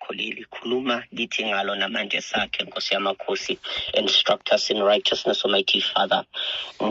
lakho leli khuluma lithi ngalo namanje sakhe Nkosi yamakhosi. Instruct us in righteousness, Almighty Father.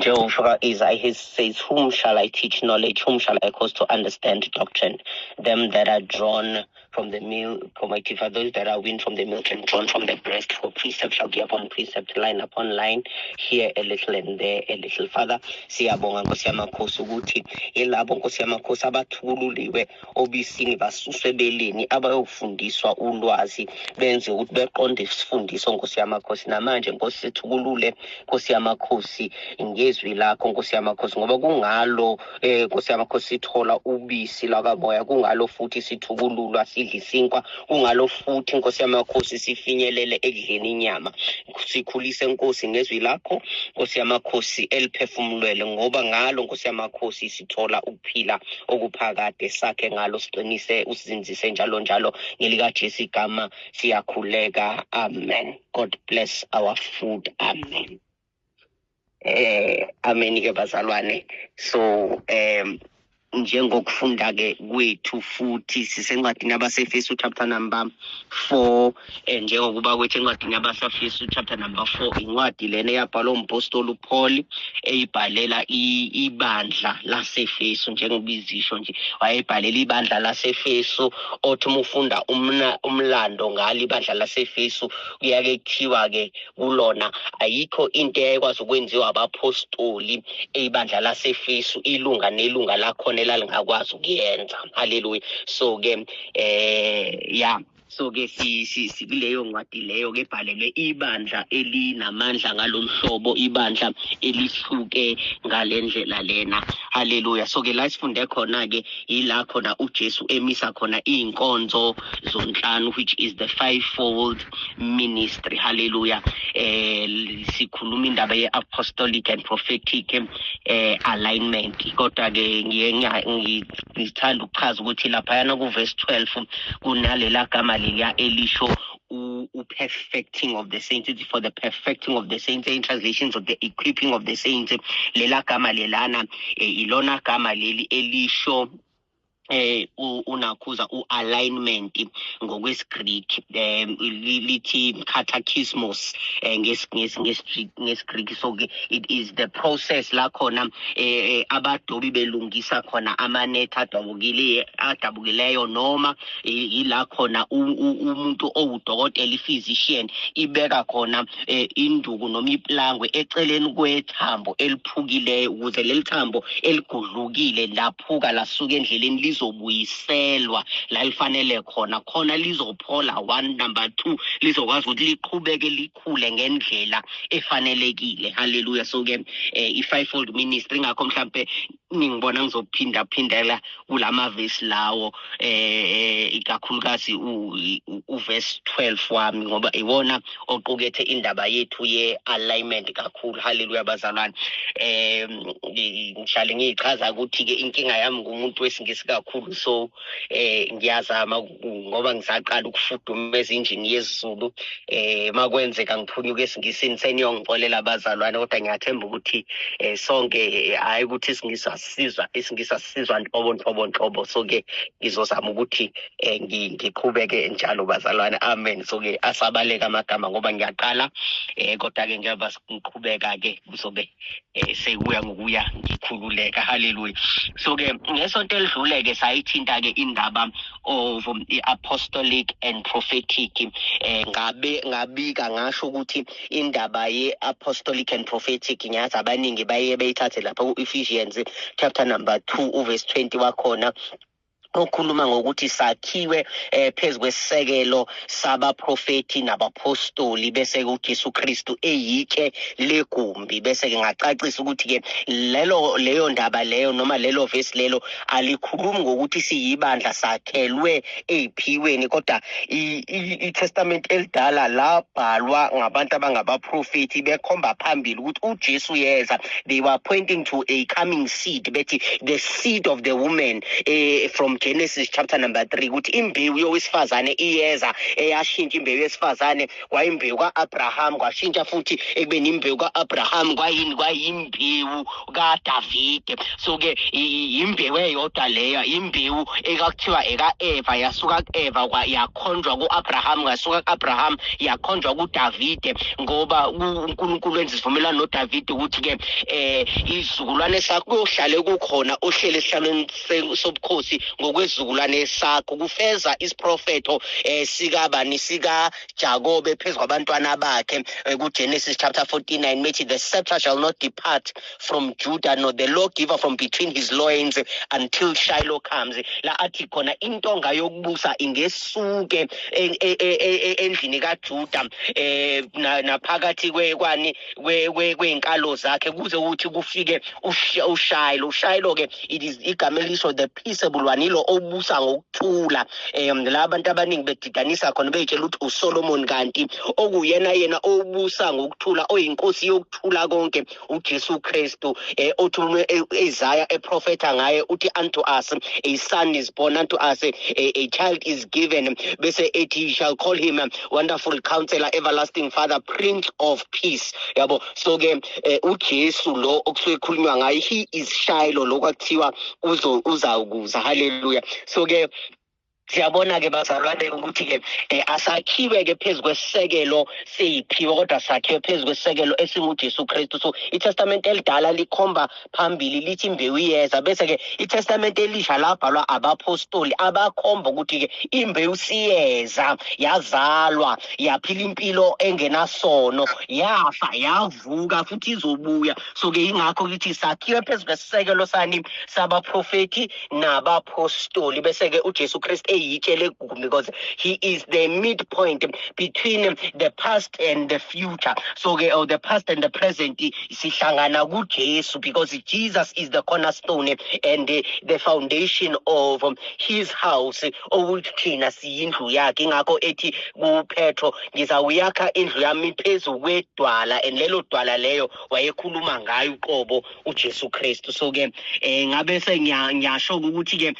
Jehovah Isaiah says, whom shall I teach knowledge? Whom shall I cause to understand doctrine? Them that are drawn from the milk, Almighty Father, those that are weaned from the milk and drawn from the breast, for precept shall be upon precept, line upon line, here a little and there a little. Father, siyabonga Nkosi yamakhosi ukuthi yilabo Nkosi yamakhosi abathululiwe obisini basuswe beleni abayofundiswa ulwazi benze ukuthi beqonde isifundiso Nkosi yamakhosi. Namanje Nkosi sithukulule Nkosi yamakhosi ngezwi lakho Nkosi yamakhosi, ngoba kungalo Nkosi yamakhosi sithola ubisi lakamoya, kungalo futhi sithukululwa sidla isinkwa, kungalo futhi Nkosi yamakhosi sifinyelele ekudleni inyama. Sikhulise Nkosi ngezwi lakho Nkosi yamakhosi eliphefumulele, ngoba ngalo Nkosi yamakhosi sithola ukuphila okuphakade, sakhe ngalo siqinise usinzise njalo njalo, ngelika Jesu igama siyakhuleka. Amen. God bless our food. Amen. Amen ke bazalwane. So njengokufunda ke kwethu futhi sisencwadini yabaseFesu chapter number 4, njengokuba kwethu encwadini yabaseFesu chapter number 4, incwadi lena yabhalwa umpostoli uPaul eyibhalela ibandla laseFesu, njengobizisho nje wayebhalela ibandla laseFesu. Othi umufunda umlando ngalo ibandla laseFesu kuyake kuthiwa ke kulona ayikho into eyakwazi ukwenziwa abapostoli eyibandla laseFesu ilunga nelunga lakhona elalingakwazi ukuyenza. Hallelujah. So ke so ke sibileyo ncwadi leyo ke bhalelwe ibandla elinamandla ngalolu hlobo, ibandla elihluke ngalendlela lena. Hallelujah. So ke la sifunde khona ke ila khona uJesu emisa khona inkonzo zonhlanu, which is the fivefold ministry. Hallelujah. Sikhuluma indaba ye-apostolic and prophetic alignment. Kodwa ke ngithanda ukuchaza ukuthi laphayana ku verse 12 kunalela gama leliya elisho perfecting of the saints, for the perfecting of the saints, in translations of the equipping of the saints. Lela gama lelana ilona gama leli elisho unakhuza alignment ngokwesiGreek, lithi catechismos ngesGreek. So it is the process la khona abadobi belungisa khona amanet adabukileyo, noma ila khona umuntu owudokotela physician ibeka khona induku noma iplangwe eceleni kwethambo eliphukileyo, ukuze leli thambo eligudlukile laphuka lasuka endleleni lizobuyiselwa la lifanele khona lizophola 1, number 2 lizokwazi ukuthi liqhubeke likhule ngendlela efanelekile. Hallelujah. So ke i-fivefold ministry ngakho mhlambe ngibona ngizophinda phindela kulama verse lawo ikakhulukazi uverse 12 wami, ngoba iwona oqukethe indaba yethu ye-alignment kakhulu. Hallelujah bazalwane. Ngihlale ngichaza ukuthi ke inkinga yami ngumuntu wesingisi kakhulu, so ngiyazama ngoba ngisaqala ukufudumeza injini yesiZulu, makwenzeka ngiphunyuka esingisini seniyongixolela abazalwane, kodwa ngiyathemba ukuthi sonke hayi ukuthi isingisa sisizwa nhlobo. So ke ngizozama ukuthi ngiqhubeke njalo bazalwane. Amen. So ke asabaleka amagama ngoba ngiyaqala, kodwa ke ngiyabe ngiqhubeka ke kuzobe sekuya ngokuya ngikhululeka. Hallelujah. So ke ngesonto elidlule ke sayithinta ke indaba of apostolic and prophetic. Ngabika ngasho ukuthi indaba ye-apostolic and prophetic ngiyazi abaningi baye beyithathe lapha ku-Ephesians chapter number 2 verse 20 wakhona okhuluma ngokuthi sakhiwe phezu kwesisekelo sabaprofeti nabapostoli, bese uJesu Kristu eyike legumbi. Bese ke ngacacisa ukuthi ke leyo ndaba leyo noma lelo verse lelo alikhulumi ngokuthi siyibandla sakhelwe eziphiweni, kodwa iTestament elidala labhalwa ngabantu abangabaprofeti bekhomba phambili ukuthi uJesu yeza. They were pointing to a coming seed, bethi the seed of the woman from Genesis chapter number 3 ukuthi imbewu yowesifazane iyeza eyashintsha imbewu yesifazane kwayimbewu kaAbraham kwashintsha futhi ekubeni imbewu kaAbraham kwayimbewu kaDavide. So ke imbewu eyodwa leyo imbewu ekuthiwa eka-Eva yasuka ku-Eva yakhonjwa ku-Abraham ngasuka ku-Abraham yakhonjwa kuDavide ngoba uNkulunkulu wenza isivumelwano noDavide ukuthi ke izizukulwane sakho kuyohlale kukhona ohlele esihlalweni sobukhosi ngokwezizukulwane sakho kufeza isiprofeto sikabani sikaJakobe phezu kwabantwana bakhe kuGenesis chapter 49 methi the scepter shall not depart from Judah nor the lawgiver from between his loins until Shiloh comes. La athi khona intonga yokubusa ingesuke endlini kaJuda naphakathi kwenkalo zakhe kuze ukuthi kufike uShiloh ke it is igama elisho the peaceable one ilo obusa ngokuthula. La abantu abaningi bedidanisa khona betshela ukuthi uSolomon kanti okuyena yena obusa ngokuthula oyinkosi yokuthula konke uJesu Kristu. Othi Isaiah eprofeta ngaye uthi unto us a son is born, unto us a child is given, bese ethi shall call him Wonderful Counselor, Everlasting Father, Prince of Peace. Yabo, so ke uJesu lo okusuke khulunywa ngaye he is Shiloh lokwathiwa uzawukuza. Hallelujah. So ke siyabona ke bazalwane ukuthi ke asakhiwe ke phezu kwesekelo seyiphiwe kodwa sakhiwe phezu kwesekelo esinguJesu Kristu. So iTestament elidala likhomba phambili lithi imbewu iyeza bese ke iTestament elisha labhalwa abapostoli abakhomba ukuthi ke imbewu siyeza yazalwa yaphila impilo engenasono yafa yavuka futhi izobuya. So ke ingakho ukuthi sakhiwe phezu kwesekelo sani sabaprofeti nabapostoli bese ke uJesu Kristu because he is the midpoint between the past and the future. So the past and the present sihlangana kuJesu because Jesus is the cornerstone and the foundation of his house. Thina siyindlu yakhe ingakho ethi kuPetro ngizawuyakha indlu yami phezu kwedwala and lelo dwala leyo wayekhuluma ngayo uqobo uJesu Kristu. So ke ngabe sengiyasho ukuthi ke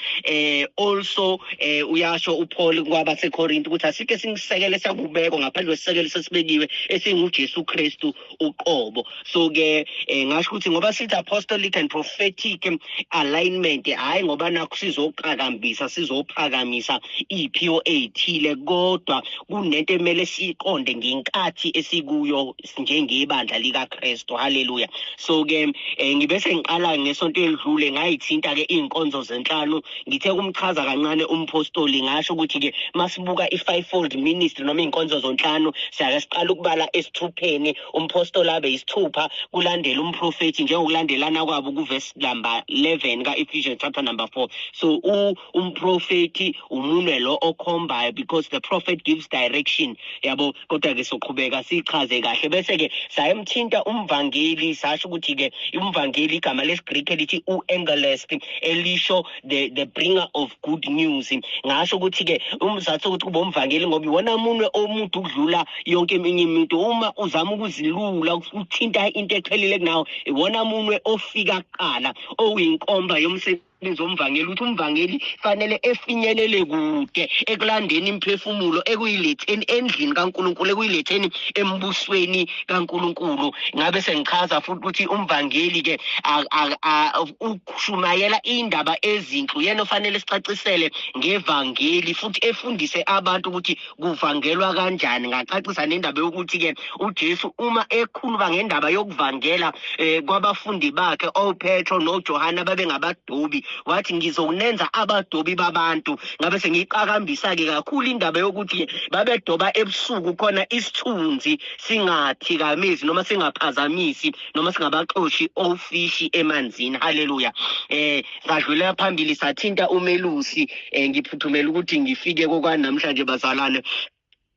also uyasho uPaul kwabaseKorinte ukuthi asike singisekele sakubeko ngaphandle kwesisekelo sesibekiwe esinguJesu Kristu uqobo. So ke ngasho ukuthi ngoba sithi apostolic and prophetic alignment hayi ngoba nakho sizophakamisa iphiwo ezithile kodwa kunento emele siqonde ngenkathi esikuyo njengebandla likaKristu. Hallelujah. So ke ngibese ngiqala ngesonto elidlule ngayithinta ke inkonzo zenhlanu ngithe kumchaza kancane umpostoli ngasho ukuthi ke masibuka i-fivefold ministry noma inkonzo zonhlanu siyake siqala ukubala esithupheni umpostoli abe isithupha kulandela umprofeti njengokulandelana kwabo kuverse number 11 ka-Ephesians chapter number 4. So umprofeti umunwe lo okhombayo because the prophet gives direction yabo kodwa ke soqhubeka sichaze kahle bese ke sayemthinta umvangeli sasho ukuthi ke umvangeli igama lesiGreek elithi uangelist elisho the bringer of good news. Ngasho ukuthi ke umzathu ukuthi kube umvangeli ngoba iwona umunwe omuntu ukudlula yonke eminye iminto uma uzama ukuzilula uthinta into eqhelile kunawo iwona umunwe ofika kuqala oyinkomba yomsebenzi umvangeli ukuthi umvangeli fanele efinyelele kude ekulandeni imphefumulo ekuyiletheni endlini kaNkuluNkulu ekuyiletheni embusweni kaNkuluNkulu. Ngabe sengichaza futhi ukuthi umvangeli ke ukushumayela indaba ezinhle yena ofanele sicacisele ngevangeli futhi efundise abantu ukuthi kuvangelwa kanjani. Ngacacisa nendaba yokuthi ke uJesu uma ekhuluma ngendaba yokuvangela kwabafundi bakhe oPetro noJohana babe ngabadobi wathi ngizonenza abadobi babantu. Ngabe sengiqakambisa ke kakhulu indaba yokuthi babedoba ebusuku khona isithunzi singathikamezi noma singaphazamisi noma singabaxoshi ofishi emanzini. Hallelujah. Sadlulela phambili sathinta umelusi ngiphuthumela ukuthi ngifike kokwanamhlanje bazalwane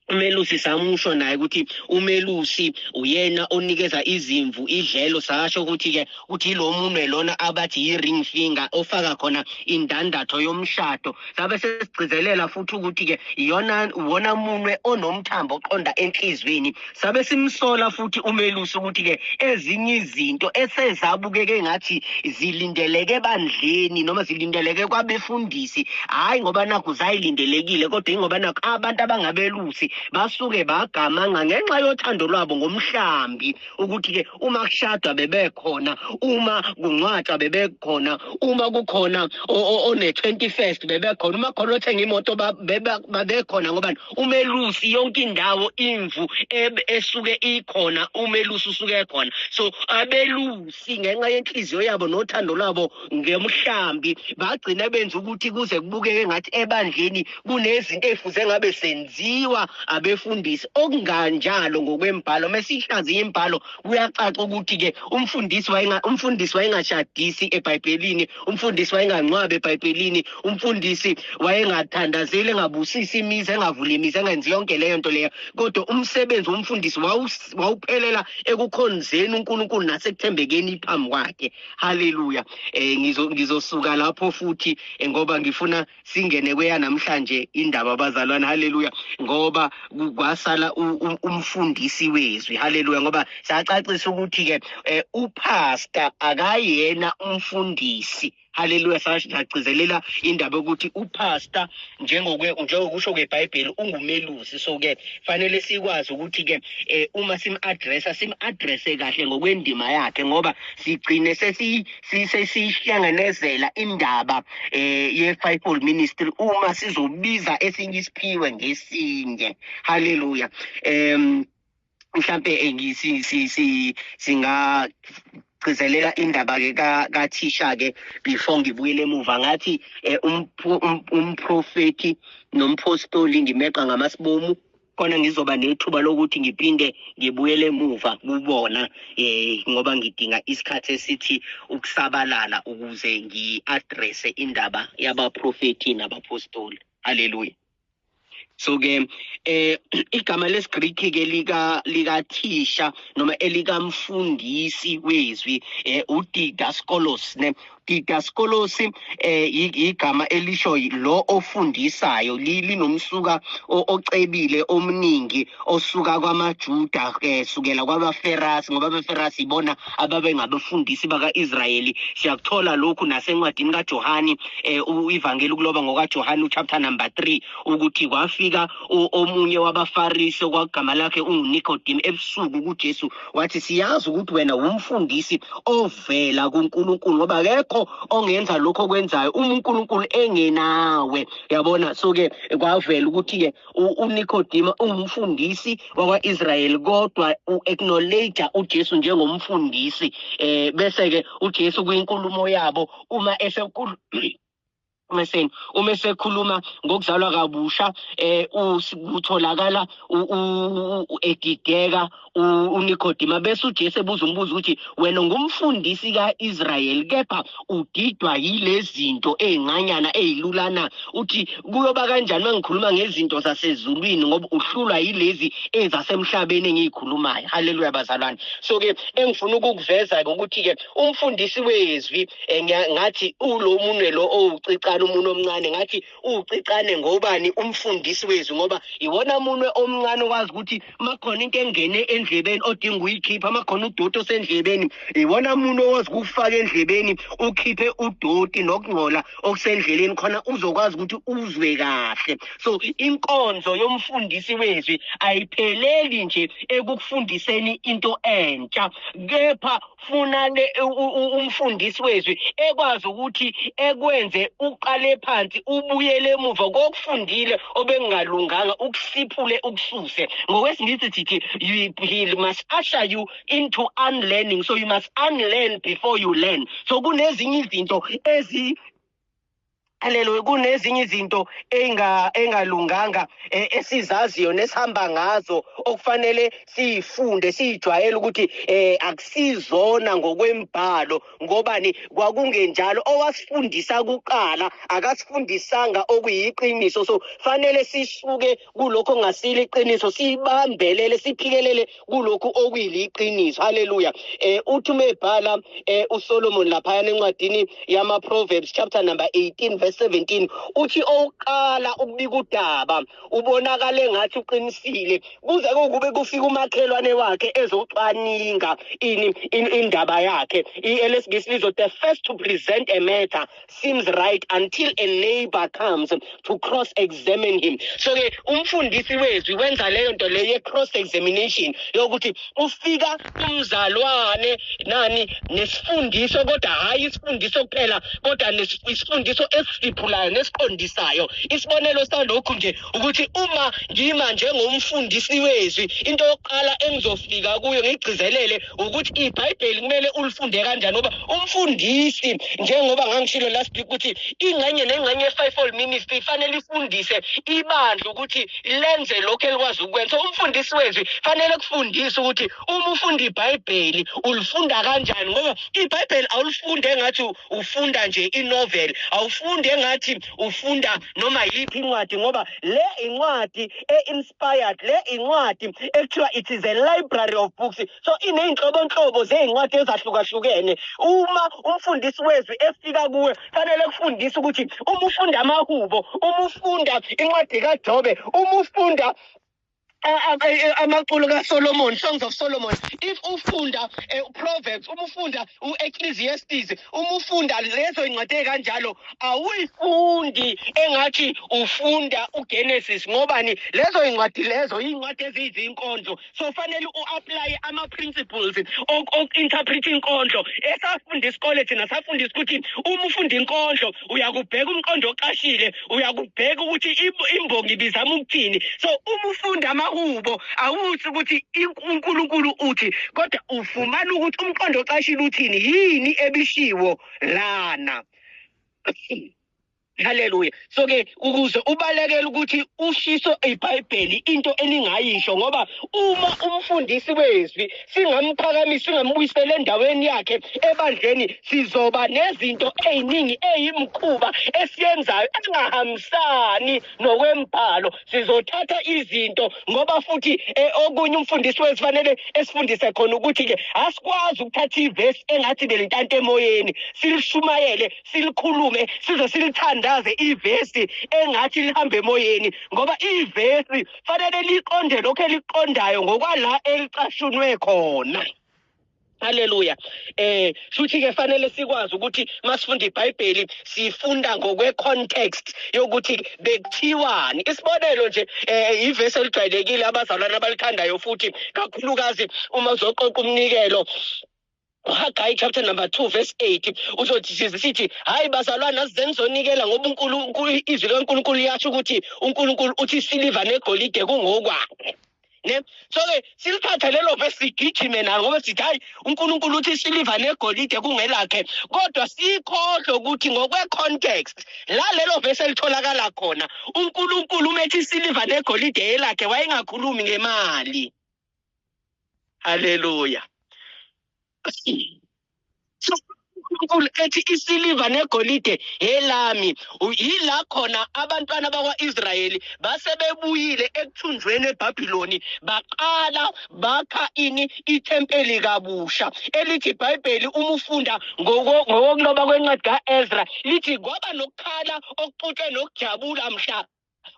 umelusi samusho naye ukuthi umelusi uyena onikeza izimvu idlelo, sasho ukuthi ke uthi lo munwe lona abathi yi-ring finger ofaka khona indandatho yomshado. Sabe sesigcizelela futhi ukuthi ke wona munwe onomthambo oqonda enhlizweni. Sabe simsola futhi umelusi ukuthi ke ezinye izinto esezabukeke ngathi zilindeleke ebandleni noma zilindeleke kwabefundisi, hayi ngoba nakho zayilindelekile, kodwa ingoba nakho abantu abangabelusi basuke bagamanga ngenxa yothando lwabo ngomhlambi, ukuthi ke uma kushadwa bebekhona, uma kungcwatshwa bebekhona, uma kukhona one-21st bebekhona, uma khona othenga imoto babekhona. Ngoba umelusi yonke indawo imvu esuke ikhona, umelusi usuke ekhona. So abelusi ngenxa yenhliziyo yabo nothando lwabo ngemhlambi bagcina benza ukuthi kuze kubukeke ngathi ebandleni kunezinto ezifuze ngabe senziwa abefundisi, okunganjalo ngokwembhalo. Mesihlaziya imbhalo kuyacaca ukuthi ke umfundisi wayengashadisi eBhayibhelini, umfundisi wayengangcwabi eBhayibhelini, umfundisi wayengathandazeli, engabusisi imizi, engavula imizi, engenzi yonke leyo nto leyo. Kodwa umsebenzi womfundisi wawuphelela ekukhonzeni uNkulunkulu nasekuthembekeni phambi kwakhe. Haleluya. Ngizosuka lapho futhi ngoba ngifuna singene kweya namhlanje indaba abazalwane. Haleluya. Ngoba kwasala umfundisi wezwi. Haleluya. Ngoba siyacacisa ukuthi ke upastor akayena umfundisi. Haleluya. Sagcizelela indaba ukuthi upastor njengokusho kweBhayibheli ungumelusi. So ke fanele sikwazi ukuthi ke uma sim-addresse kahle ngokwendima yakhe, ngoba sigcine sesihlanganezela indaba ye-fivefold ministry uma sizobiza esinye isiphiwe ngesinye. Haleluya. Mhlambe gcizelela indaba ke kathisha ke before ngibuyele emuva. Ngathi umprofeti nompostoli ngimeqa ngamasibomu, khona ngizoba nethuba lokuthi ngiphinde ngibuyele emuva kubona ngoba ngidinga isikhathi esithi ukusabalala ukuze ngi-addresse indaba yabaprofeti nabapostoli. Haleluya. So ke igama lesiGreek ke likathisha noma elikamfundisi wezwi udidaskolos ne. Didaskolos igama elisho lo ofundisayo, linomsuka ocebile omningi osuka kwamaJuda sukela kwabaFerasi, ngoba abaFerasi ibona ababe ngabafundisi baka-Israyeli. Siyakuthola lokhu nasencwadini kaJohane, ivangeli ukuloba ngokaJohane chapter number 3, ukuthi kwafika omunye wabaFarisi okwagama lakhe unguNicodemus ebusuku kuJesu, wathi siyazi ukuthi wena umfundisi ovela kuNkulunkulu, ngoba akekho ongenza lokho okwenzayo uNkulunkulu engenawe. Yabona. So ke kwavela ukuthi ke uNicodemus ungumfundisi wakwa-Israyeli, kodwa u-acknowledge uJesu njengomfundisi. Bese ke uJesu kwinkulumo yabo uma esekhuluma ngokuzalwa kabusha, utholakala edideka uNicodemus. Bese uJesu ebuza umbuzo ukuthi wena ngumfundisi kaIsrayeli kepha udidwa yilezi zinto ezincanyana ezilulana. Uthi kuyoba kanjani mangikhuluma ngezinto zasezulwini ngoba uhlulwa yilezi ezasemhlabeni engiyikhulumayo. Haleluya bazalwane. So ke engifuna ukukuveza ukuthi ke umfundisi wezwi ngathi ulo munwe lo owucicana, umuntu omncane, ngathi ucicane ngobani? Umfundisi wezwi, ngoba iwona munwe omncane okwazi ukuthi makhona into engene endlebeni odinga ukuyikhipha, makhona udoti osendlebeni, iwona muntu owazi ukufaka endlebeni ukhiphe udoti nokungcola okusendleleni khona uzokwazi ukuthi uzwe kahle. So inkonzo yomfundisi wezwi ayipheleli nje ekufundiseni into entsha, kepha funa umfundisi wezwi ekwazi ukuthi ekwenze uqale phansi ubuyele emuva kokufundile obengalunganga, ukusiphule ukususe. Ngokwesingisi sithi he must usher you into unlearning, so you must unlearn before you learn. So kunezinye izinto Haleluya, kunezinye izinto engalunganga esizaziyo nesihamba ngazo okufanele siyifunde sijwayele ukuthi akusizona ngokwembhalo ngobani kwakungenjalo. Owasifundisa kuqala akasifundisanga okuyiqiniso, so fanele sisuke kulokho ngasile iqiniso sibambelele siphikelele kulokhu okuyiliqiniso. Haleluya. Uthi mebhala uSolomon lapha encwadini yama Proverbs chapter number 18 verse 17 uthi oqala ukubika udaba ubonakale ngathi uqinisile kuze kube kufika umakhelwane wakhe ezocwaninga indaba yakhe. Elesingisi lizo the first to present a matter seems right until a neighbor comes to cross examine him. So ke umfundisi wezwi wenza leyo nto leyo cross examination yokuthi ufika umzalwane nani nesifundiso kodwa hayi isifundiso kuphela kodwa nesifundiso esiphulayo nesiqondisayo. Isibonelo salokhu nje ukuthi uma ngima njengomfundisi wezwi into yokuqala engizofika kuyo ngigcizelele ukuthi iBhayibheli kumele ulifunde kanjani ngoba umfundisi njengoba ngangishilo last week ukuthi ingxenye nengxenye ye5 ministry ifanele ifundise ibandla ukuthi lenze lokho elikwazi ukwenza. So umfundisi wezwi fanele kufundise ukuthi uma ufunda iBhayibheli ulifunda kanjani ngoba iBhayibheli awulifunde ngathi ufunda nje inovel, awufunde ngathi ufunda noma yiphi incwadi ngoba le incwadi inspired, le incwadi ekuthiwa it is a library of books, so ineyinhlobonhlobo zezincwadi ezahlukahlukene. Uma umfundisi wezwi efika kuwe fanele kufundisa ukuthi uma ufunda amahubo, uma ufunda incwadi kaJobe, uma ufunda amaculo kaSolomon, Songs of Solomon, if ufunda Proverbs, uma ufunda uEcclesiastes, uma ufunda lezo incwadi kanjalo awuyifundi engathi ufunda uGenesis ngobani lezo incwadi lezo incwadi eziyinkondlo, so fanele uapply ama principles interpret inkondlo. Esafunda isikole thina safundisa ukuthi uma ufunda inkondlo uyakubheka umqondo oqashile, uyakubheka ukuthi imbongi bizama ukuthini. So uma ufunda amahubo awuthi ukuthi uNkulunkulu uthi kodwa ufumana ukuthi umqondo oqashile uthini, yini ebishiwo lana. Haleluya. So ke ukuze ubalekele ukuthi ushiso iBhayibheli into eningayisho ngoba uma umfundisi wezwi singamphakamisa singambuyisela endaweni yakhe ebandleni sizoba nezinto eziningi ezimkhuba esiyenzayo engahambisani nokwembhalo. Sizothatha izinto ngoba futhi okunye umfundisi wezwi fanele esifundise khona ukuthi ke asikwazi ukuthatha ivesi engathi belintanto emoyeni silishumayele silikhulume size silithanda ivesi engathi lihambe emoyeni ngoba ivesi fanele liqonde lokho eliqondayo ngokwala elicashunwe khona. Haleluya. Futhi ke fanele sikwazi ukuthi masifunda iBhayibheli sifunda ngokwe context yokuthi bekuthiwani. Isibonelo nje ivesi elijwayelekile abazalwane abalithandayo futhi kakhulukazi uma uzoqoqa umnikelo Haggai chapter number 2 verse 8 uzothi sithi hayi bazalwane asizenzonikela ngoba uNkulunkulu izwi loNkulunkulu liyasho ukuthi uNkulunkulu uthi siliva negolide kungokwakhe. Ne so ke silithatha lelo verse sigijime nalo ngoba sithi hayi uNkulunkulu uthi siliva negolide kungelakhe, kodwa sikhohle ukuthi ngokwe context la lelo verse elitholakala khona uNkulunkulu umethi siliva negolide elakhe wayengakhulumi ngemali. Haleluya. So uNkulunkulu ethi isiliva negolide elami, yila khona abantwana bakwaIsrayeli base bebuyile ekuthunjweni eBhabhiloni baqala bakha ithempeli kabusha. Elithi iBhayibheli uma ufunda ngokuloba kwencwadi kaEzra lithi kwaba nokukhala okuxuxe nokujabula mhla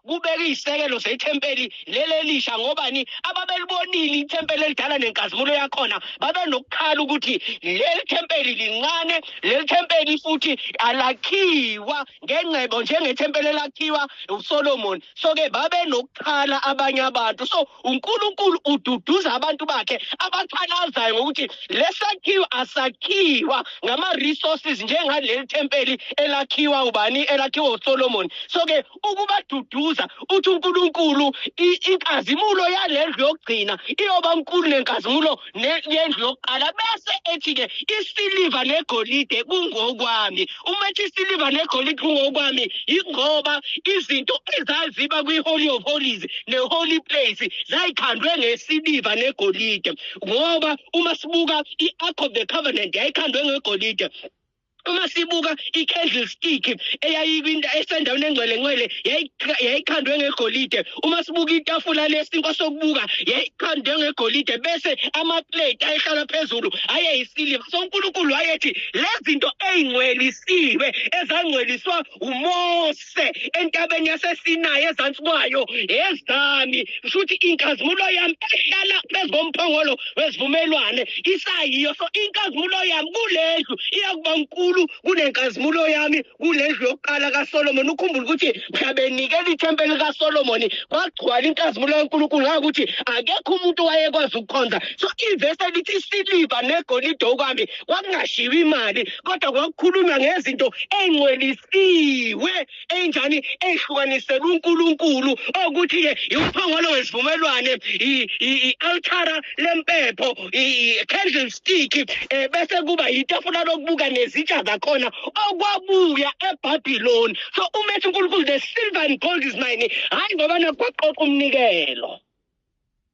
kubeka izisekelo zethempeli lelelisha ngobani ababelibonile ithempeli elidala nenkazimulo yakhona babe nokukhala ukuthi leli thempeli lincane, leli thempeli futhi alakhiwa ngengcebo njengethempeli elakhiwa uSolomon. So ke babe nokukhala abanye abantu, so uNkulunkulu ududuza abantu bakhe abathalazayo ngokuthi lesakhiwo asakhiwa ngama resources njengaleli thempeli elakhiwa ubani elakhiwa uSolomon. So ke ukuba dudu uyazuza uthi uNkulunkulu inkazimulo yalendlu yokugcina iyoba nkulu nenkazimulo yendlu yokuqala bese ethi-ke isiliva negolide kungokwami. Uma ethi isiliva negolide kungokwami ingoba izinto ezaziba kwi-Holy of Holies ne-Holy Place zayikhandwe ngesiliva negolide, ngoba uma sibuka i-Ark of the Covenant yayikhandwe ngegolide. Uma sibuka i-candlestick esendaweni engcwele yayikhandwe ngegolide. Uma sibuka itafula lesinkwa sokubuka yayikhandwe ngegolide, bese ama-plate ayehlala phezulu ayeyisiliva. So uNkulunkulu wayethi lezi zinto ey'ngcwelisiwe ezangcweliswa uMose entabeni yaseSinayi ezansi kwayo ezami, kushuthi inkazimulo yami ehlala phezu komphongolo wesivumelwane isayiyo. So inkazimulo yami kulendlu iyakuba nkulu kunenkazimulo yami kulendlu yokuqala kaSolomon. Ukhumbula ukuthi mhla benikela ithempeli kaSolomon kwagcwala inkazimulo kaNkulunkulu ngakuthi akekho umuntu wayekwazi ukukhonza. So ivesi elithi isiliva negolide okwami kwakungashiwo imali, kodwa kwakukhulunywa ngezinto ey'ngcwelisiwe enjani ey'hlukanisela uNkulunkulu, okuthi-ke umphongolo wesivumelwane, i-altara lempepho, i-candlestick, bese kuba yitafula lokubuka nezitsha zakhona okwabuya eBhabhiloni. So umethi uNkulunkulu the silver and gold is mine, hayi ngoba nakwaqoqa umnikelo.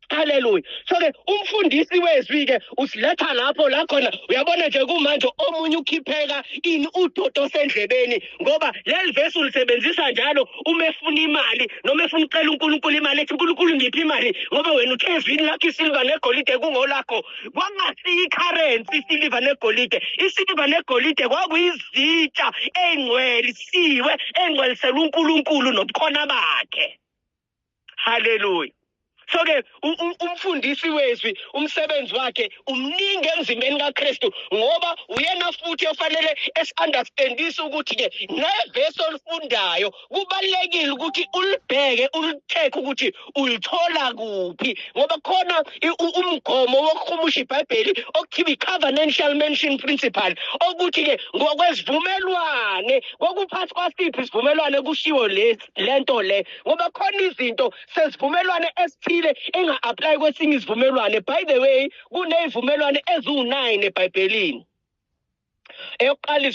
Hallelujah. So-ke umfundisi wezwi-ke usiletha lapho la khona uyabona nje kumanje omunye ukhipheka ini udodo sendlebeni, ngoba leli vesi ulisebenzisa njalo uma efuna imali noma efuna ucela uNkulunkulu imali, ethi uNkulunkulu ngiphi imali ngoba wena uthe ezwini lakho isilva negolide kungolakho. Kwangasiyo i-currency isiliva negolide. Isiliva negolide kwakuyizitsha ey'ngcwelisiwe ey'ngcwelisela uNkulunkulu nobukhona bakhe. Hallelujah. So-ke umfundisi wezwi umsebenzi wakhe umningi emzimbeni kaKristu, ngoba uyena futhi ofanele esi-understandise ukuthi-ke nevesi olufundayo kubalulekile ukuthi ulibheke ulitheke ukuthi ulithola kuphi, ngoba khona umgomo wokuhumusha iBhayibheli okuthiwa i-covenantal mention principle, okuthi-ke ngokwesivumelwane kokuphathi kwasiphi isivumelwane kushiwo lento le, ngoba khona izinto sezivumelwane esithile enga-apply kwesinye isivumelwane. By the way, kunezivumelwane eziwu-9 eBhayibhelini. Eyokuqala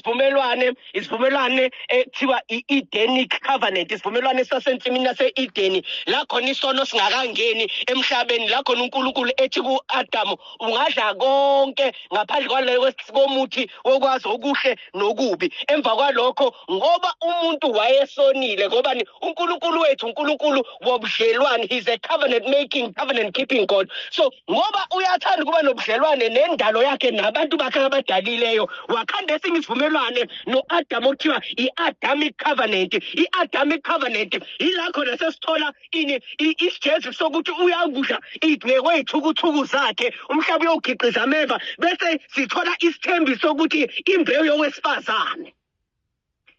isivumelwane ekuthiwa i-Edenic covenant, isivumelwane sasensimini yase-Edeni, la khona isono singakangeni emhlabeni, la khona uNkulunkulu ethi ku-Adamu ungadla konke ngaphandle kwaleyo komuthi wokwazi okuhle nokubi. Emva kwalokho ngoba umuntu wayesonile, ngoba uNkulunkulu wethu uNkulunkulu wobudlelwane, he's a covenant making, covenant keeping God. So ngoba uyathanda kuba nobudlelwane nendalo yakhe nabantu bakhe abadalileyo, wakhanda esinye isivumelwane no-Adamu okuthiwa i-Adamic covenant. I-Adamic covenant yila khona sesithola isijezi sokuthi uyakudla idwekwe iy'thukuthuku zakhe, umhlaba uyawukhiqiza ameva, bese sithola isithembiso sokuthi imbewu yowesifazane.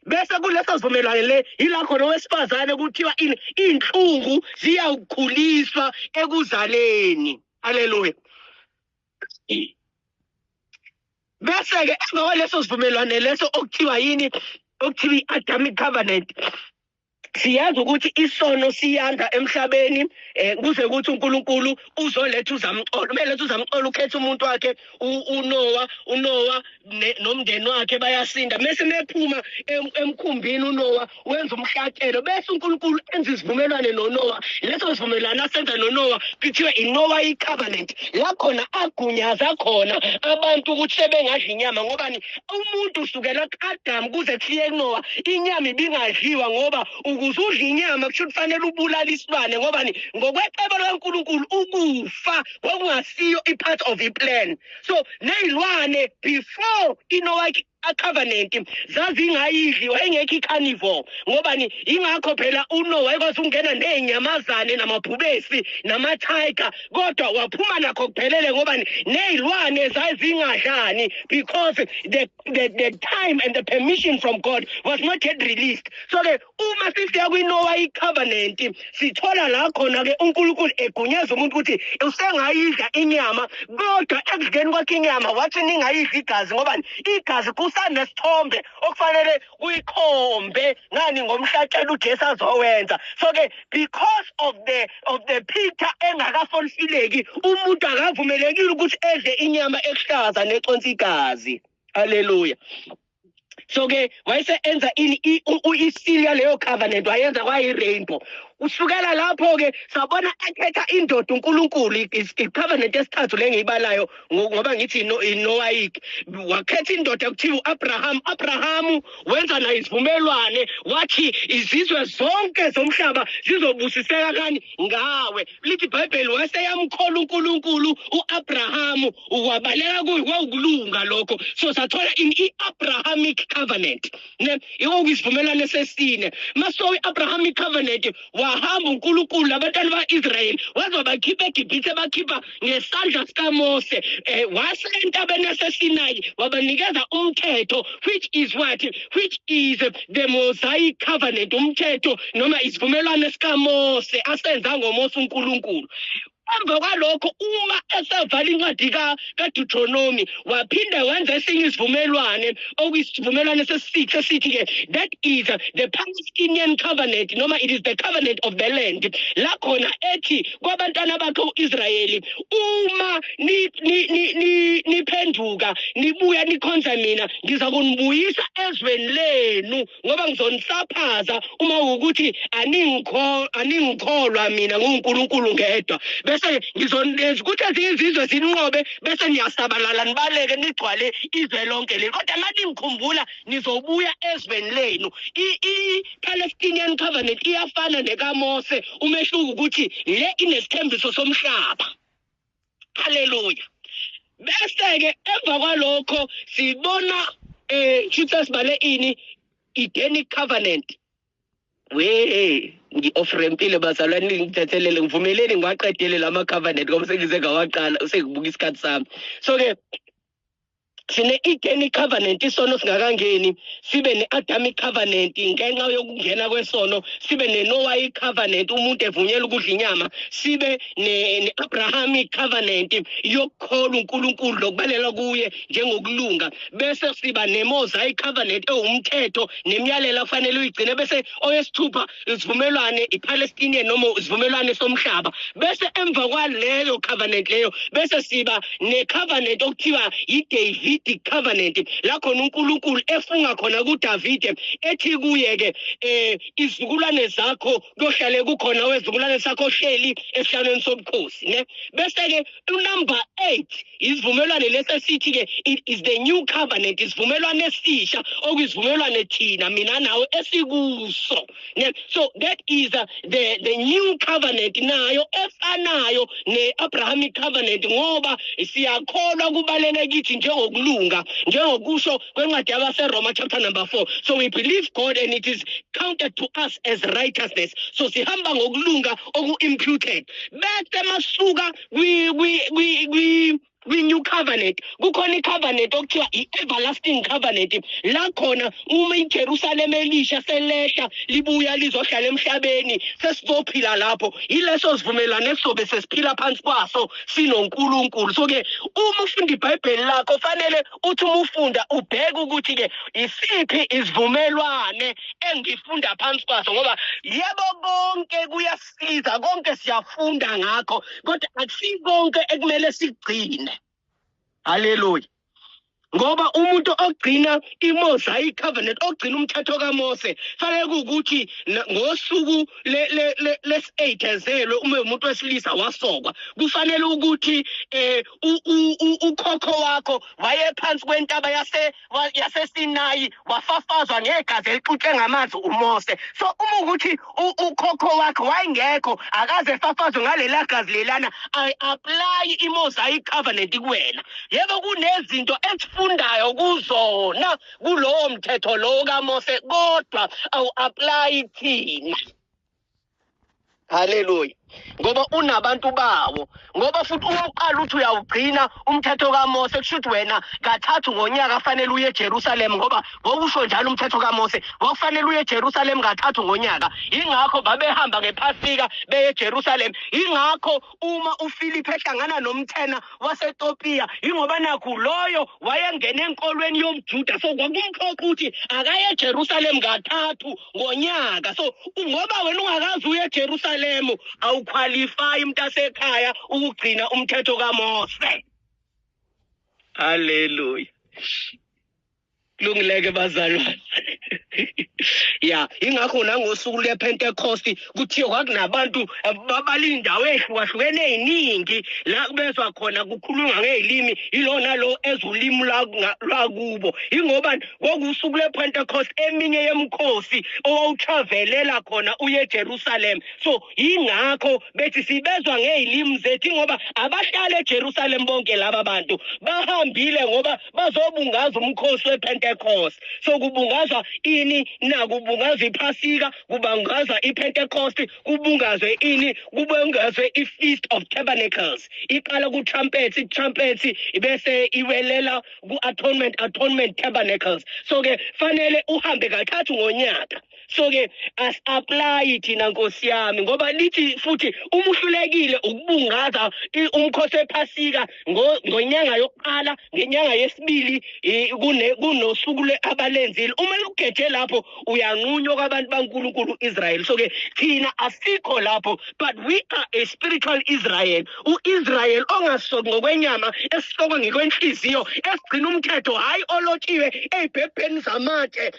Bese kuleso sivumelwane le yila khona owesifazane kuthiwa iy'nhlungu ziyakhuliswa ekuzaleni. Haleluya. Bese-ke ngokwaleso sivumelwane leso okuthiwa yini, okuthiwa i-Adamic covenant, siyazi ukuthi isono siyanda emhlabeni, kuze ukuthi uNkulunkulu uzoletha uzamcolo, umeletha uzamcolo ukhetha umuntu wakhe uNoah nomndeni wakhe bayasinda. Mase mephuma emkhumbini uNoah wenza umhlatshelo, bese uNkulunkulu enza isivumelwane noNoah. Leso sivumelwane asenza noNoah kuthiwa iNoah i-covenant, la khona agunyaza khona abantu ukuthi sebengadla inyama, ngoba umuntu usukela ku-Adamu kuze kufike kuNoah inyama ibingadliwa, ngoba ukuze udle inyama kusho kufanele ubulala isilwane, ngoba ngokwecebo likaNkulunkulu ukufa kwakungasiyo i-part of i-plan. So ney'lwane before iNoah covenant zazingayidli, wayengekho i-carnivore, ngoba ingakho phela uNoah wayekwazi ukungena ney'nyamazane namabhubesi nama-tiger, kodwa waphuma nakho kuphelele ngoba ney'lwane zazingadlani, because the time and the permission from God was not yet released. So-ke uma sifika kwiNoah i-covenant sithola la khona-ke uNkulunkulu egunyaza umuntu ukuthi usengayidla inyama, kodwa ekudleni kwakhe inyama wathi ningayidli igazi, ngoba igazi kusanesithombe okufanele kuyikhombe ngani ngomhlatshelo uJesu azowenza. So ke because of the Peter engakafulfilleki, umuntu akavumelekile ukuthi edle inyama ehlaza neconsa igazi. Hallelujah. So ke wayese enza isili yaleyo covenant wayenza kwayi-rainbow. Usukela lapho ke sabona ekhetha indoda uNkulunkulu i-covenant esithathu le ngiyibalayo ngoba ngithi Noahike wakhetha indoda ekuthiwa Abraham wenza naye isivumelwane wathi izizwe zonke zomhlaba zizobusiseka kani ngawe. Lithi iBhayibheli waseyamkhola uNkulunkulu uAbraham wabaleka kuyikulunga lokho. So sathola i-Abrahamic covenant ne ikuyisivumelwane sesine. Maso i-Abrahamic covenant wahamba uNkulunkulu labantwana baIsrayeli wazobakhipha eGibhithe bakhipha ngesandla sikaMose wasentabeni yaseSinayi wabanikeza umthetho which is the Mosaic covenant, umthetho noma isivumelwano sikaMose asenza ngoMose uNkulunkulu. Emva kwalokho uma esavala incwadi kaDuteronomy waphinda wenza esinye isivumelwane okuyisivumelwane sesixh esithi ke that is the Palestinian covenant noma it is the covenant of the land. La khona ethi kwabantwana bakhe uIsrayeli uma niphenduka nibuya nikhonza mina ngiza kunibuyisa ezweni lenu ngoba ngizonisaphaza uma ukuthi aningikholwa mina nguNkulunkulu ngedwa. Bese ngizonenza ukuthi izizwe zinqobe bese niyasabalala nibaleke nigcwale izwe lonke leli. Kodwa manje ngikhumbula nizobuya ezweni lenu. I-Palestinian covenant iyafana nekaMose, umehluko ukuthi le inesithembiso somhlaba. Hallelujah. Bese ke emva kwalokho sibona Jesus bale ini Edenic covenant. Ngi-offer empilo bazalwane ngithathelele ngivumeleni ngiwaqedele lama covenant ngoba sengize ngawaqala usekubuka isikhathi sami. So ke sine Edenic covenant isono singakangeni, sibe ne-Adamic covenant ngenxa yokungena kwesono, sibe ne-Noahic covenant umuntu evunyelwa ukudla inyama, sibe ne-Abrahamic covenant yokukholwa uNkulunkulu lokubalela kuye njengokulunga, bese siba ne-Mosaic covenant ewumthetho nemiyalelo afanele uyigcine, bese oyesithupha isivumelwane iPalestinian noma isivumelwane somhlaba. Bese emva kwaleyo covenant leyo bese siba ne-covenant okuthiwa yi-David covenant la khona uNkulunkulu efunga khona kuDavide ethi kuye ke izizukulwane zakho kohlale kukhona wezizukulwane sakho hleli esihlalweni sobukhosi ne. Bese ke unumber 8 isivumelwane lesesithi ke it is the new covenant, isivumelwane esisha okuyizivumelwane thina mina nawe esikuso ne. So that is the new covenant nayo efanayo ne-Abrahamic covenant ngoba siyakholwa kubaleke kithi njengokulunga njengokusho kwencwadi yabaseRoma chapter number 4. So we believe God and it is counted to us as righteousness. So sihamba ngokulunga oku-imputed. Bese masuka we-new covenant kukhona i-covenant okuthiwa i-everlasting covenant la khona uma iJerusalem elisha selehla libuya lizohlala emhlabeni sesizophila lapho. Yileso sivumelwano esizobe sesiphila phansi kwaso sinoNkulunkulu. So ke uma ufunda iBhayibheli lakho fanele uthi uma ufunda ubheke ukuthi ke isiphi isivumelwane engifunda phansi kwaso ngoba yebo konke kuyasiza, konke siyafunda ngakho kodwa akusikonke ekumele sigcine. Hallelujah. Ngoba umuntu ogcina iMosaic covenant ogcina umthetho kaMose fanele ukuthi ngosuku lesi-8 ezelwe uma umuntu wesilisa wasokwa kufanele ukuthi ukhokho wakho waye phansi kwentaba yaseSinayi wafafazwa ngegazi elixuthwe ngamanzi uMose. So uma ukuthi ukhokho wakho wayengekho akaze fafazwe ngalela gazi lelana apply iMosaic covenant kuwena. Yebo kunezinto fundayo kuzona kulowo mthetho lo kaMose kodwa awu apply thina. Hallelujah. ngoba unabantu bawo. Ngoba futhi uma uqala uthi uyawugcina umthetho kaMose kusho ukuthi wena kathathu ngonyaka fanele uye eJerusalem, ngoba ngokusho njalo umthetho kaMose wakufanele uye eJerusalem kathathu ngonyaka. Ingakho babehamba ngephasika beye eJerusalem. Ingakho uma uFilipi ehlangana nomthena waseTopiya, ingoba nakho loyo wayengena enkolweni yomJuda, so kwakumqoqa ukuthi akaye eJerusalem kathathu ngonyaka. So ngoba wena ungakazi uye eJerusalem awuqualify umntasekhaya ukugcina umthetho kaMose. Hallelujah. Kulungileke bazalwane. Ya, ingakho nangosuku lePentecost kuthiwa kwakunabantu babalindawo ehlukahlukene eziningi la kubezwa khona kukhulunywa ngezilimi ilona lo ezulimi lwakubo. Ingoba ngokusuku lePentecost eminye yemkhosi owawutravelela khona uye eJerusalem. So ingakho bethi sibezwa ngezilimi zethu, ngoba abahlala eJerusalem bonke laba bantu bahambile ngoba bazobungaza umkhosi wePentecost. So kubungazwa ini na kubungazwa iPhasika, kubungazwa iPentecost, kubungazwe ini, kubungazwe iFeast of Tabernacles. Iqala ku-trumpets bese iwelela ku-atonement tabernacles. So ke fanele uhambe kathathu ngonyaka. So ke as-apply thina Nkosi yami, ngoba lithi futhi uma uhlulekile ukubungaza umkhosi wePhasika ngonyanga yokuqala, ngenyanga yesibili kunosuku abalenzile. Uma ugeje lapho uyanqunywa kwabantu baNkulunkulu Israel. So ke thina asikho lapho, but we are a spiritual Israel. U-Israel ongasoki ngokwenyama, esisokwe ngekwenhliziyo, esigcina umthetho hayi olotshiwe ezibhebheni zamatshe,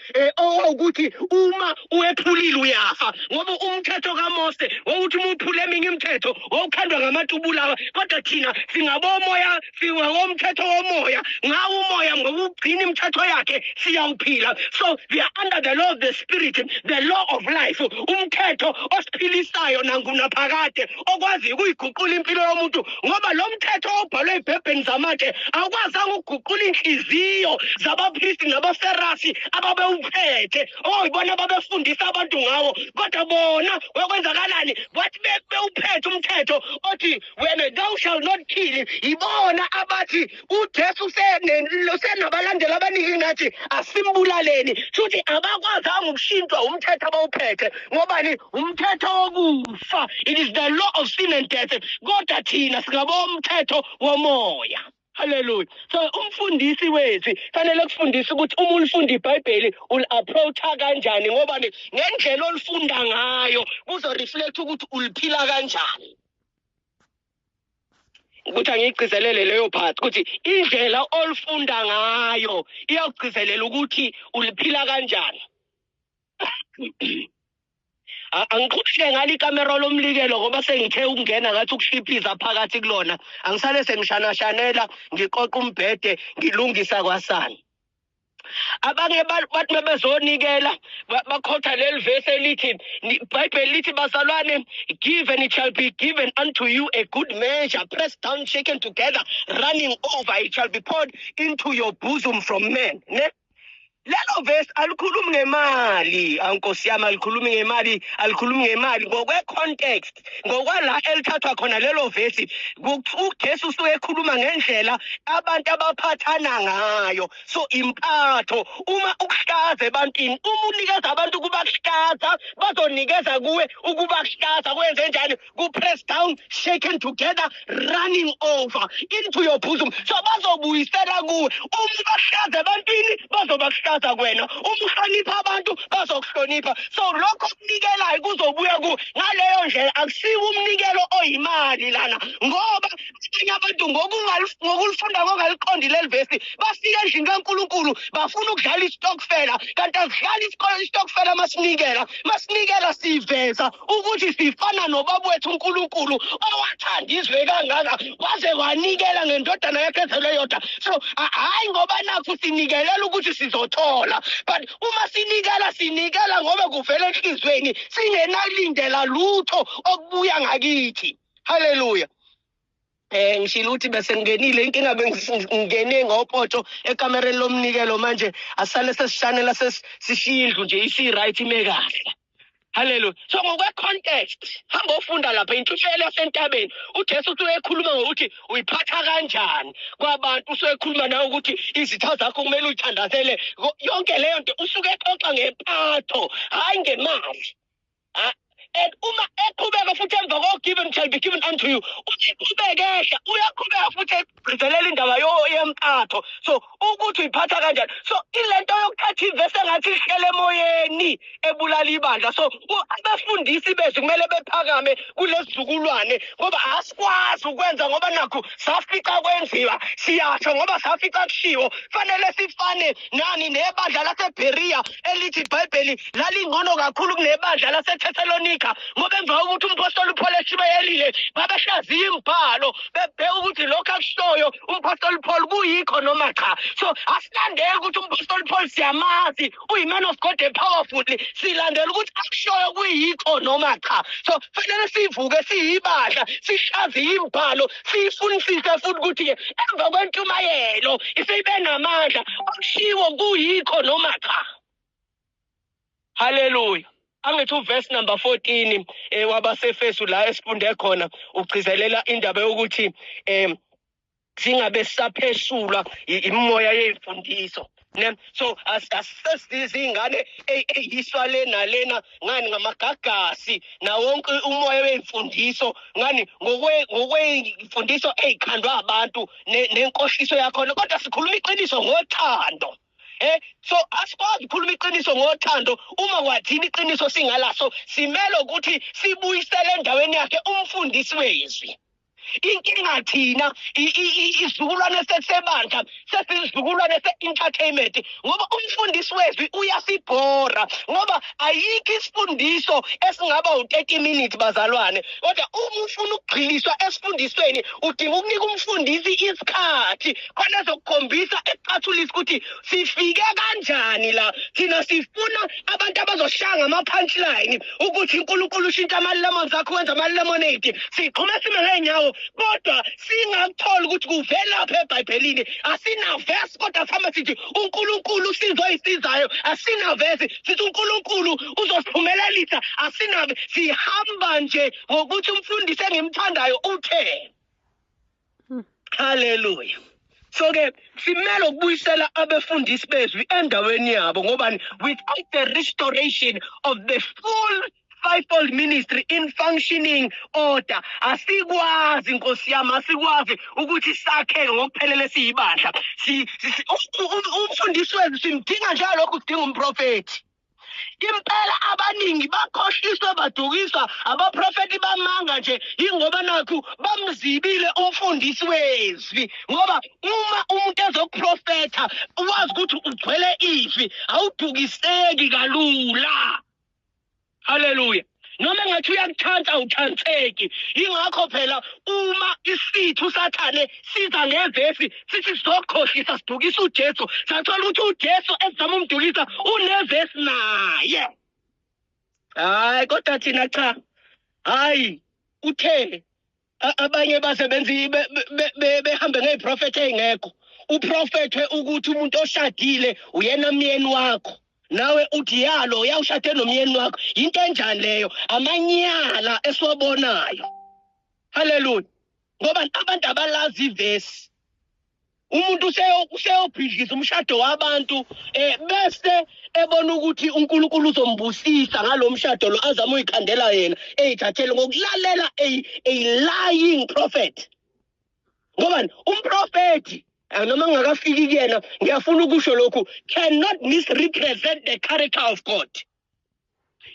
ukuthi uma uwephulile uyafa. Ngoba umthetho kaMose wokuthi uma uphule eminye imithetho wawukhandwa ngamatubulawa, kodwa thina singabomoya, singomthetho womoya. Ngawo umoya ngokugcina imithetho yakhe siyawuphila. So we are under the law of the spirit, the law of life. Umthetho osiphilisayo nangunaphakade okwazi ukuyiguqula impilo yomuntu, ngoba lo mthetho obhalwe ezibhebheni zamatshe awukwazanga ukuguqula inhliziyo zabaphristi nabaferasi ababewuphethe. Ibona babefundisa abantu ngawo, kodwa bona wakwenzakalani? Bathi bewuphethe umthetho othi wena thou shall not kill. Ibona abathi uJesu usenabalandeli abaningi ngathi asimbulaleni. Futhi abakwazanga ukushintshwa umthetho abawuphethe. Ngobani? Umthetho wokufa. It is the law of sin and death. Kodwa thina singabomthetho womoya. Hallelujah. So umfundisi wethu fanele kufundisa ukuthi uma ulifunda iBhayibheli ul-approacha kanjani, ngoba ngendlela olifunda ngayo kuzo-reflect ukuthi uliphila kanjani. Ukuthi angiyigcizelele leyo part ukuthi indlela olifunda ngayo iyakugcizelela ukuthi uliphila kanjani. Angiqhubeke ngale ikamera lomlikelo ngoba sengithe ukungena ngathi ukushiphiza phakathi kulona. Angisale sengishanashanela, ngiqoqa umbhede, ngilungisa kwasani. Abanye bathi bebezonikela bakhotha leli verse elithi iBhayibheli lithi bazalwane, give and it shall be given unto you, a good measure, pressed down, shaken together, running over, it shall be poured into your bosom from men. Ne? Lelo verse alikhulumi ngemali, Nkosi yami, alikhulumi ngemali ngokwe context, ngokwala elithathwa khona lelo verse. uJesu usuke ekhuluma ngendlela abantu abaphathana ngayo. So impatho, uma ukuhlaza ebantwini, uma unikeza abantu ukubahlaza, bazonikeza kuwe ukubahlaza. Kwenze njani? Ku press down, shaken together, running over into your bosom. So bazobuyisela kuwe. Uma ubahlaza ebantwini bazobahlaza kwena, uma uhlonipha abantu bazokuhlonipha. So lokho okunikelayo kuzobuya kuwe. Ngaleyo ndlela akusiwo umnikelo oyimali lana, ngoba abanye abantu ngokulifunda ngokungaliqondi leli verse bafika endlini kaNkulunkulu bafuna ukudlala istokfela, kanti asidlali istokfela. Masinikela siveza ukuthi sifana nobaba wethu uNkulunkulu owathanda izwe kangaka waze wanikela ngendodana yakhe ezelwe yodwa. So hayi ngoba nakho sinikelela ukuthi sizothola, but uma sinikela ngoba kuvela enhlizweni, singenalindela lutho okubuya ngakithi. Hallelujah. Ngishilo ukuthi bese ngingenile inkinga bengingene ngopoto ekamereni lomnikelo, manje asale sesishanela sishiya indlu nje isi right ime kahle. Hallelujah. So ngokwe context, hamba ufunda lapha intushelo yasentabeni. uJesu usekhuluma ngokuthi uyiphatha kanjani kwabantu, usekhuluma nawe ukuthi izitha zakho kumele uyithandazele. Yonke leyo nto usuke exoxa ngempatho, hayi ngemali. And uma eqhubeka futhi emva ko given shall be given unto you, uqhubekesha uyaqhubeka futhi egcizelela indaba yempatho. So ukuthi uyiphatha kanjani. So ilento yokuthatha ivese ngathi ihlele emoyeni ebulala ibandla. So abafundisi bethu kumele bephakame kulesizukulwane ngoba asikwazi ukwenza ngoba nakho safica kwenziwa, siyasho ngoba safica kushiwo. Fanele sifane nani nebandla laseBeria elithi iBhayibheli lalingcono kakhulu kunebandla laseThessalonika, ngoba emva kokuthi umpostoli uPaul eshibeyelile babeshaziya imbhalo bebheka ukuthi lokho akushoyo umpostoli Paul kuyikho noma cha. So asilandele ukuthi umpostoli Paul siyamazi uyiman of God powerful, silandele ukuthi akushoyo kuyikho noma cha. So fanele sivuke siyibandla sishaziye imbhalo siyifunisise futhi ukuthi ke emva kwentumayelo isibe namandla akushiwo kuyikho noma cha. Hallelujah. Angithi uverse number 14 wabaseFesu la esifunde khona ugcizelela indaba yokuthi singabe saphesulwa imoya yezimfundiso. So asizingane eyiswa lena ngani ngamagagasi na wonke umoya wezimfundiso ngani ngokwezimfundiso ezikhandwa abantu nenkoshiso yakho, kodwa sikhuluma iqiniso ngothando. So asikwazi ukukhuluma iqiniso ngothando uma kwathini iqiniso singalaso. Simele ukuthi sibuyisele endaweni yakhe umfundisi wezwi. Inkinga thina isizukulwane sesebandla sesizukulwane se-entertainment ngoba umfundisi wezwi uyasibhora ngoba ayikho isifundiso esingaba u-30 minutes bazalwane. Kodwa uma ufuna ukugxiliswa esifundisweni udinga ukunika umfundisi isikhathi khona ezokukhombisa ecathulisa ukuthi sifike kanjani la. Thina sifuna abantu abazoshaya ama-punchline ukuthi uNkulunkulu ushintsha ama-lemons akho wenza ama-lemonade. Siqhume sime ngeenyawo kodwa singakutholi ukuthi kuvelapha eBhayibhelini. Asina verse kodwa sihamba sithi uNkulunkulu usizoyisizayo. Asina verse sithi uNkulunkulu uzosiphumelelisa. Asina, sihamba nje ngokuthi umfundisi engimthandayo uthe. Hallelujah. So ke simele ukubuyisela abefundisi bezwi endaweni yabo ngoba without the restoration of the full fivefold ministry in functioning order asikwazi Nkosi yami, asikwazi ukuthi sakhe ngokuphelele siyibandla. Umfundisi wethu simdinga njalo lokhu kudinga umprofeti. Impela abaningi bakhohliswa badukiswa abaprofeti bamanga nje ingoba nakho bamzibile umfundisi wezwi. Ngoba uma umuntu ezokuprofetha uwazi ukuthi ugcwele ifi awudukiseki kalula. Hallelujah. Noma ngathi uyakuthanda awuthanseki. Ingakho phela uma isithu sathane siza ngevesi sithi sizokhohlisa sidukisa uJesu, sathola ukuthi uJesu ezama umdukisa unevesi naye. Hayi kodwa thina cha. Hayi uthe abanye basebenzi behambe ngeziprofeti ezingekho. Uprofethwe ukuthi umuntu oshadile uyena myeni wakho. Nawe uthi yalo uyawushade nomyeni wakho. Into enjani leyo? Amanyala esiwabonayo. Hallelujah. Ngoba abantu abalazi ivesi. Umuntu useyobhidliza umshado wabantu bese ebona ukuthi uNkulunkulu uzombusisa ngalomshado lo azama uyikhandela yena eyithathele ngokulalela a lying prophet. Ngoba umprofeti noma ngakafiki kuyena ngiyafuna ukusho lokhu cannot misrepresent the character of God.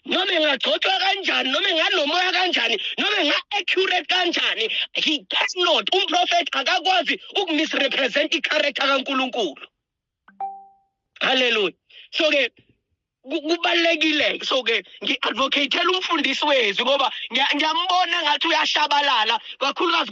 Noma engagcotshwa kanjani, noma enganomoya kanjani, noma enga-accurate kanjani, he does not. Umprofeti akakwazi ukumisrepresent i-character kaNkulunkulu. Hallelujah. So ke kubalekile so ke ngi-advocatela umfundisi wezwi ngoba ngiyambona ngathi uyashabalala kakhulukazi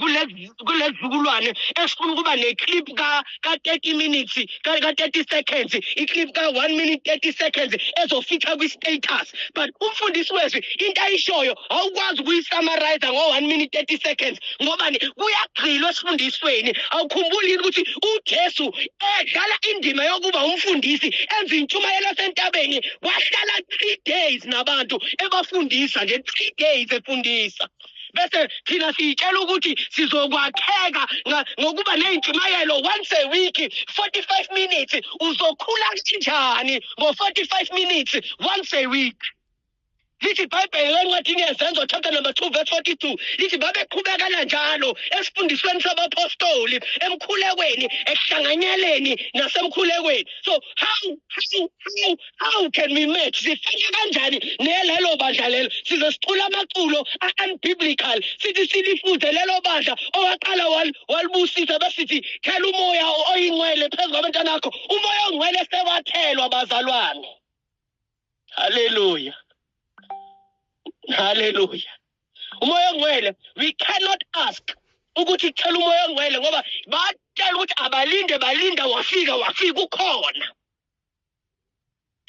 kulezizukulwane esifuna ukuba neclip ka 30 minutes ka 30 seconds, iclip ka 1 minute 30 seconds ezofika kwi-status. But umfundisi wezwi into ayishoyo awukwazi ukuyisummarize ngo 1 minute 30 seconds ngoba kuyagxilwa esifundisweni. Awukhumbuli ukuthi uJesu edlala indima yokuba umfundisi enza intshumayelo sentabeni wahlala 3 days nabantu ebafundisa nje 3 days efundisa. Bese thina sitshela ukuthi sizokwakheka ngokuba nezintshumayelo once a week 45 minutes. Uzokhula kanjani ngo 45 minutes once a week? Lithi iBhayibheli encwadini yeZenzo chapter number 2 verse 42 lithi babeqhubekela njalo esifundisweni sabapostoli, emkhulekweni, ekuhlanganyeleni nasemkhulekweni. So how can we match? Sifike kanjani nelelo bandla lelo? Sizosicula amaculo unbiblical, sithi silifuze lelo bandla owaqala walibusisa besithi khela umoya oyingcwele phezu kwabantwana bakho. Umoya ongcwele sewathelwa bazalwane. Hallelujah. Hallelujah. Umoya ongcwele, we cannot ask ukuthi cela umoya ongcwele ngoba batshela ukuthi abalinde wafika ukhona.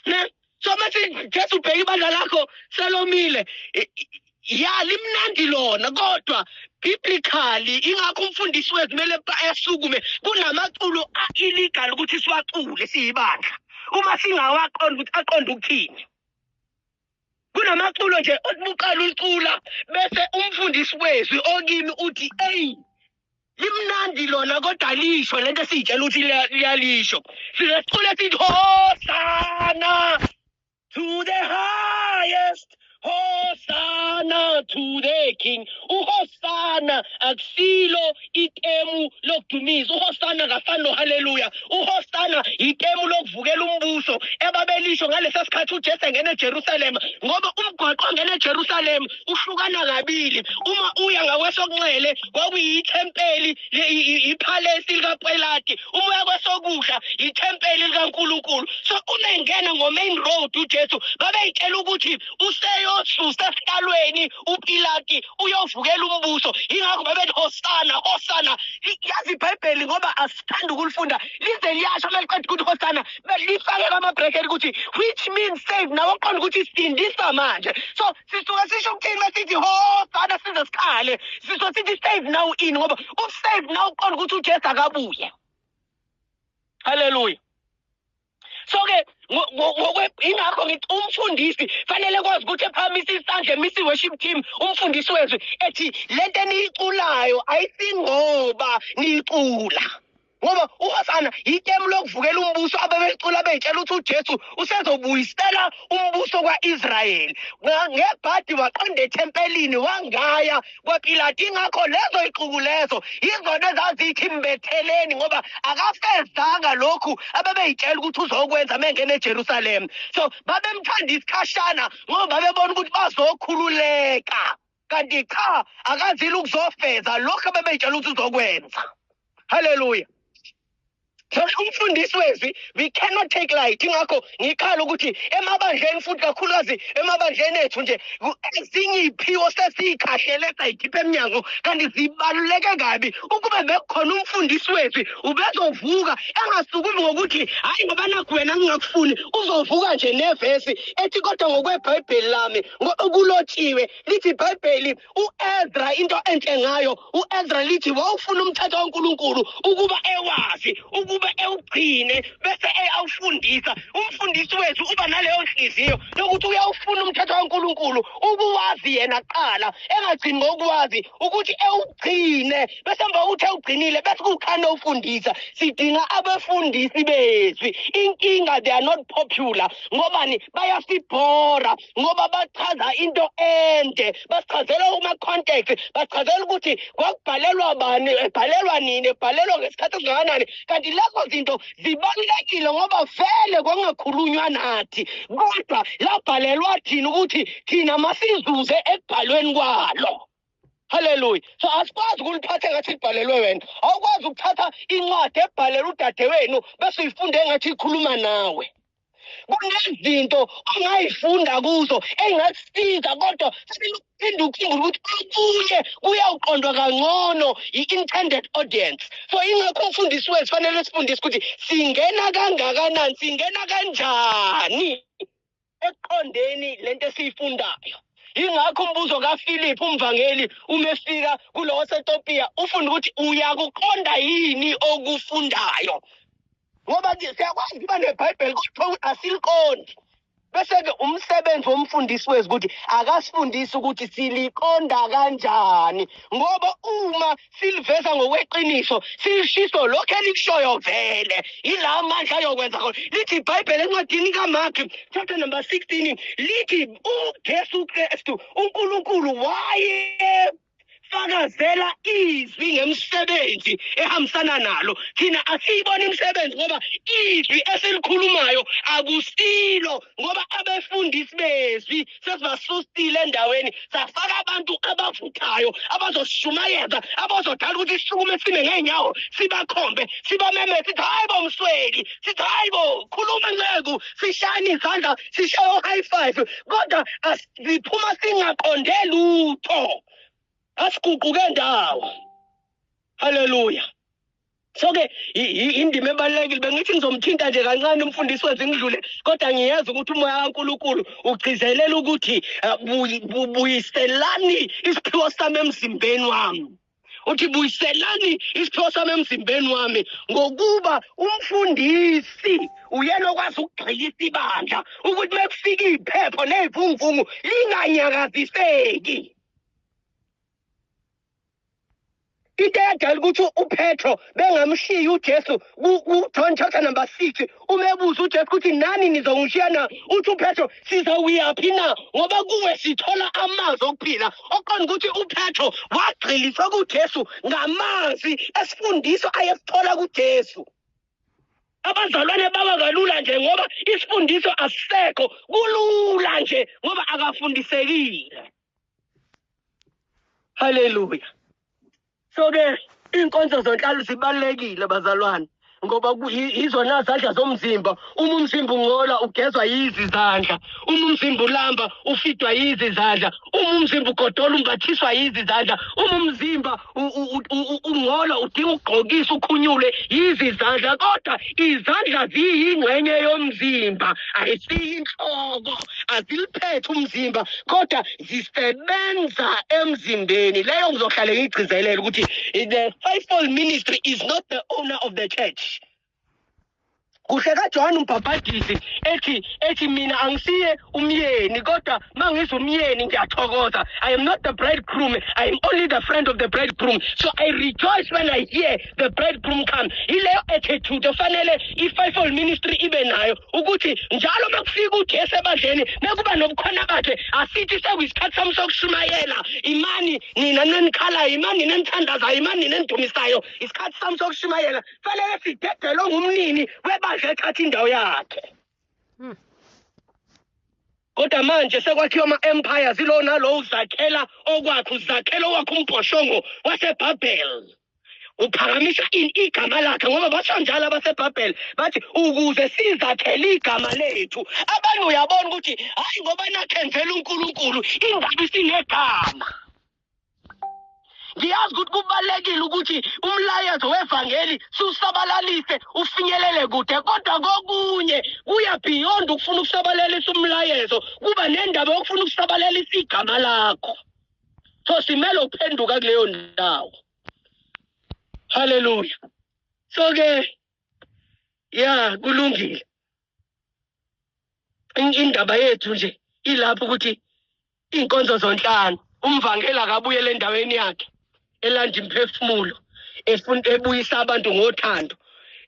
Ne? So mase Jesu ubheka ibandla lakho selomile. Ya limnandi lona kodwa biblically ingakho umfundisi wethu kumele esukume kunamaculo illegal ukuthi siwacule siyibandla. Uma singawaqonda ukuthi aqonda ukuthini. Kunamaculo nje obuqala ucula bese umfundisi wezwi okimi uthi limnandi lona kodwa lisho lento sitshela ukuthi liyalisho. Sizecula sithi Hosanna to the highest, Hosanna to the King. Hosanna akusilo itemu lokudumisa. Hosanna kafana no hallelujah. Hosanna itemu lokuvukela umbuso ebabelisho ngalesa sikhathi uJesu engene eJerusalem ngoba umgwaqo ongena eJerusalem uhlukana kabili. Uma uya ngakwesokunxele kwakuyithempeli ipalace likaPilate, uma uya kwesokudla ithempeli likaNkulunkulu. So uma engena ngo-main road uJesu babeyitshela ukuthi useyosusa esikalweni uPilate uyovukela umbuso. Ingakho babethi Hosanna. Yazi iBhayibheli ngoba asithanda ukulifunda lize liyasho meliqeda ukuthi Hosanna belifake kwama-bracket ukuthi which means save nawe oqonda ukuthi sindisa manje. So sisuke sisho ukuthini masithi Hosanna size sikhale sisuke sithi save now in ngoba usave now uqonda ukuthi uJesu akabuye. Hallelujah. So-ke ingakho ngithi umfundisi fanele kwazi ukuthi ephakamisa isandla emisi worship team umfundisi wethu ethi lento eniyiculayo ayisingoba niyicula. Ngoba uHosanna itemu lokuvukela umbuso ababecula beyitshela ukuthi uJesu usezobuyisela umbuso kwaIsrayeli. Ngebhadi waqonda ethempelini wangaya kwaPilate. Ingakho lezo ixuku lezo izona ezazithi mbetheleni ngoba akafezanga lokhu ababeyitshela ukuthi uzokwenza mengene eJerusalem. So babemthanda isikhashana ngoba bebona ukuthi bazokhululeka. Kanti cha akazile ukuzofeza lokho ababeyitshela ukuthi uzokwenza. Hallelujah. So umfundisi wezwi we cannot take light. Ingakho ngikhala ukuthi emabandleni futhi kakhulukazi emabandleni ethu nje ezinye iziphiwo sesiyikhahlele sayikhipha eminyango kanti zibaluleke kabi ukube bekhona umfundisi wezwi ubezovuka engasukumi ngokuthi hayi ngoba nakho wena ngingakufuni uzovuka nje nevesi ethi kodwa ngokweBhayibheli lami okulotshiwe lithi iBhayibheli uEzra into enhle ngayo uEzra lithi wawufuna umthetho kaNkulunkulu ukuba ewazi ukuba ewugcine bese awufundisa. Umfundisi wethu uba naleyo nhliziyo lokuthi uyawufuna umthetho kaNkulunkulu ukuwazi yena qala engagcini ngokwazi ukuthi ewugcine bese emva kokuthi ewugcinile bese kukhanda ufundisa. Sidinga abafundisi bezwi. Inkinga they are not popular ngobani bayasibhora ngoba bachaza into ende basichazela uma context basichazela ukuthi kwakubhalelwa bani ebhalelwa nini ebhalelwa ngesikhathi esingakanani kanti lezo zinto zibalulekile ngoba vele kwangakhulunywa nathi kodwa labhalelwa thina ukuthi thina masizuze ekubhalweni kwalo. Hallelujah. So asikwazi ukuliphatha ngathi libhalelwe wena. Awukwazi ukuthatha incwadi ebhalelwe udadewenu bese uyifunde ngathi ikhuluma nawe. Kunezinto ongayifunda kuzo engasisiza kodwa siphinda ukukhumbula ukuthi okunye kuyawuqondwa kangcono i-intended audience. So ingakho umfundisi wethu fanele sifundise ukuthi singena kangakanani singena kanjani ekuqondeni lento esiyifundayo. Ingakho umbuzo kaPhilip umvangeli umefika kulowo seTopiya ufunda ukuthi uyakuqonda yini okufundayo ngoba siyakwazi ukuba neBhayibheli kodwa asiliqondi. Bese-ke umsebenzi womfundisi wethu ukuthi akasifundise ukuthi siliqonda kanjani, ngoba uma siliveza ngokweqiniso silishiso lokho elikushoyo vele ila amandla ayokwenza khona. Lithi iBhayibheli encwadini kaMark chapter number 16 lithi uJesu Kristu uNkulunkulu fakazela izwi ngemsebenzi ehambisana nalo. Thina asiyibona imisebenzi ngoba izwi esilikhulumayo akusilo, ngoba abefundisi bezwi sesibasusile endaweni safaka abantu abavuthayo abazoshumayeza abazodala ukuthi isisukume sime ngeenyawo sibakhombe sibameme sithi hayi bo msweli, sithi hayi bo khuluma nceku, sishayane izandla sishaye high five, kodwa asiphuma singaqonde lutho, asiguquke ndawo. Haleluya. So-ke indima ebalulekile bengithi ngizomthinta nje kancane umfundisi wethu ngidlule, kodwa ngiyazi ukuthi umoya kaNkulunkulu ugcizelela ukuthi buyiselani isiphiwo sami emzimbeni wami. Uthi buyiselani isiphiwo sami emzimbeni wami ngokuba umfundisi uyena okwazi ukugxilisa ibandla ukuthi mekufika iphepho nezivunguvungu linganyakaziseki. Into eyadala ukuthi uPetro bengamshiya uJesu kuJohn chapter number 6 umebuza uJesu ukuthi nani nizongishiya na, uthi uPetro sizawuyaphi na ngoba kuwe sithola amanzi okuphila. Oqonda ukuthi uPetro wagxiliswa kuJesu ngamanzi esifundiso ayesithola kuJesu. Abazalwane baba kalula nje ngoba isifundiso asisekho, kulula nje ngoba akafundisekile. Haleluya. So-ke inkonzo zonhlalo zibalulekile bazalwane, ngoba izona zandla zomzimba. Uma umzimba ungcola ugezwa yizizandla, uma umzimba ulamba ufidwa yizizandla, uma umzimba ugodola umbathiswa yizizandla, uma umzimba ungcola udinga ukugqokisa ukhunyule yizizandla. Kodwa izandla ziyingxenye yomzimba, ayisiyinhloko, aziliphethe umzimba, kodwa zisebenza emzimbeni. Leyo ngizohlale ngigcizelela ukuthi the fivefold ministry is not the owner of the church. Kuhle kaJohn umbhapatisi ethi mina angisiye umyeni, kodwa mangizwe umyeni ngiyathokoza. I am not the bridegroom, I am only the friend of the bridegroom. So I rejoice when I hear the bridegroom come. Ileyo attitude fanele i-fivefold ministry ibe nayo, ukuthi njalo makufika uJesu ebandleni mekuba nobukhona bakhe asithi sekuyisikhathi sami sokushumayela. Imani nina nenikhalayo, imani nenithandazayo, imani nenidumisayo, isikhathi sami sokushumayela. Fanele sidedele ngumnini webandla ethatha indawo yakhe. Kodwa manje sekwakhiwa ama-empires, ilo nalo uzakhela okwakhe, uzakhela owakhe umbhoshongo waseBhabheli. Uphakamisa igama lakhe ngoba basho njalo abaseBhabheli bathi ukuze sizakhele igama lethu. Abanye uyabona ukuthi hayi ngoba nakhenzela uNkulunkulu ingabe sinegama. Ngiyazi ukuthi kubalekile ukuthi umlayezo wevangeli siusabalalise ufinyelele kude, kodwa kokunye kuya beyond ukufuna ukusabalalisa umlayezo, kuba nendaba yokufuna ukusabalalisa igama lakho. So simele ukuphenduka kuleyo ndawo. Haleluya. So-ke kulungile. Indaba yethu nje ilapho ukuthi inkonzo zonhlanu umvangeli akabuyele endaweni yakhe, elanda imphefumulo, ebuyisa abantu ngothando,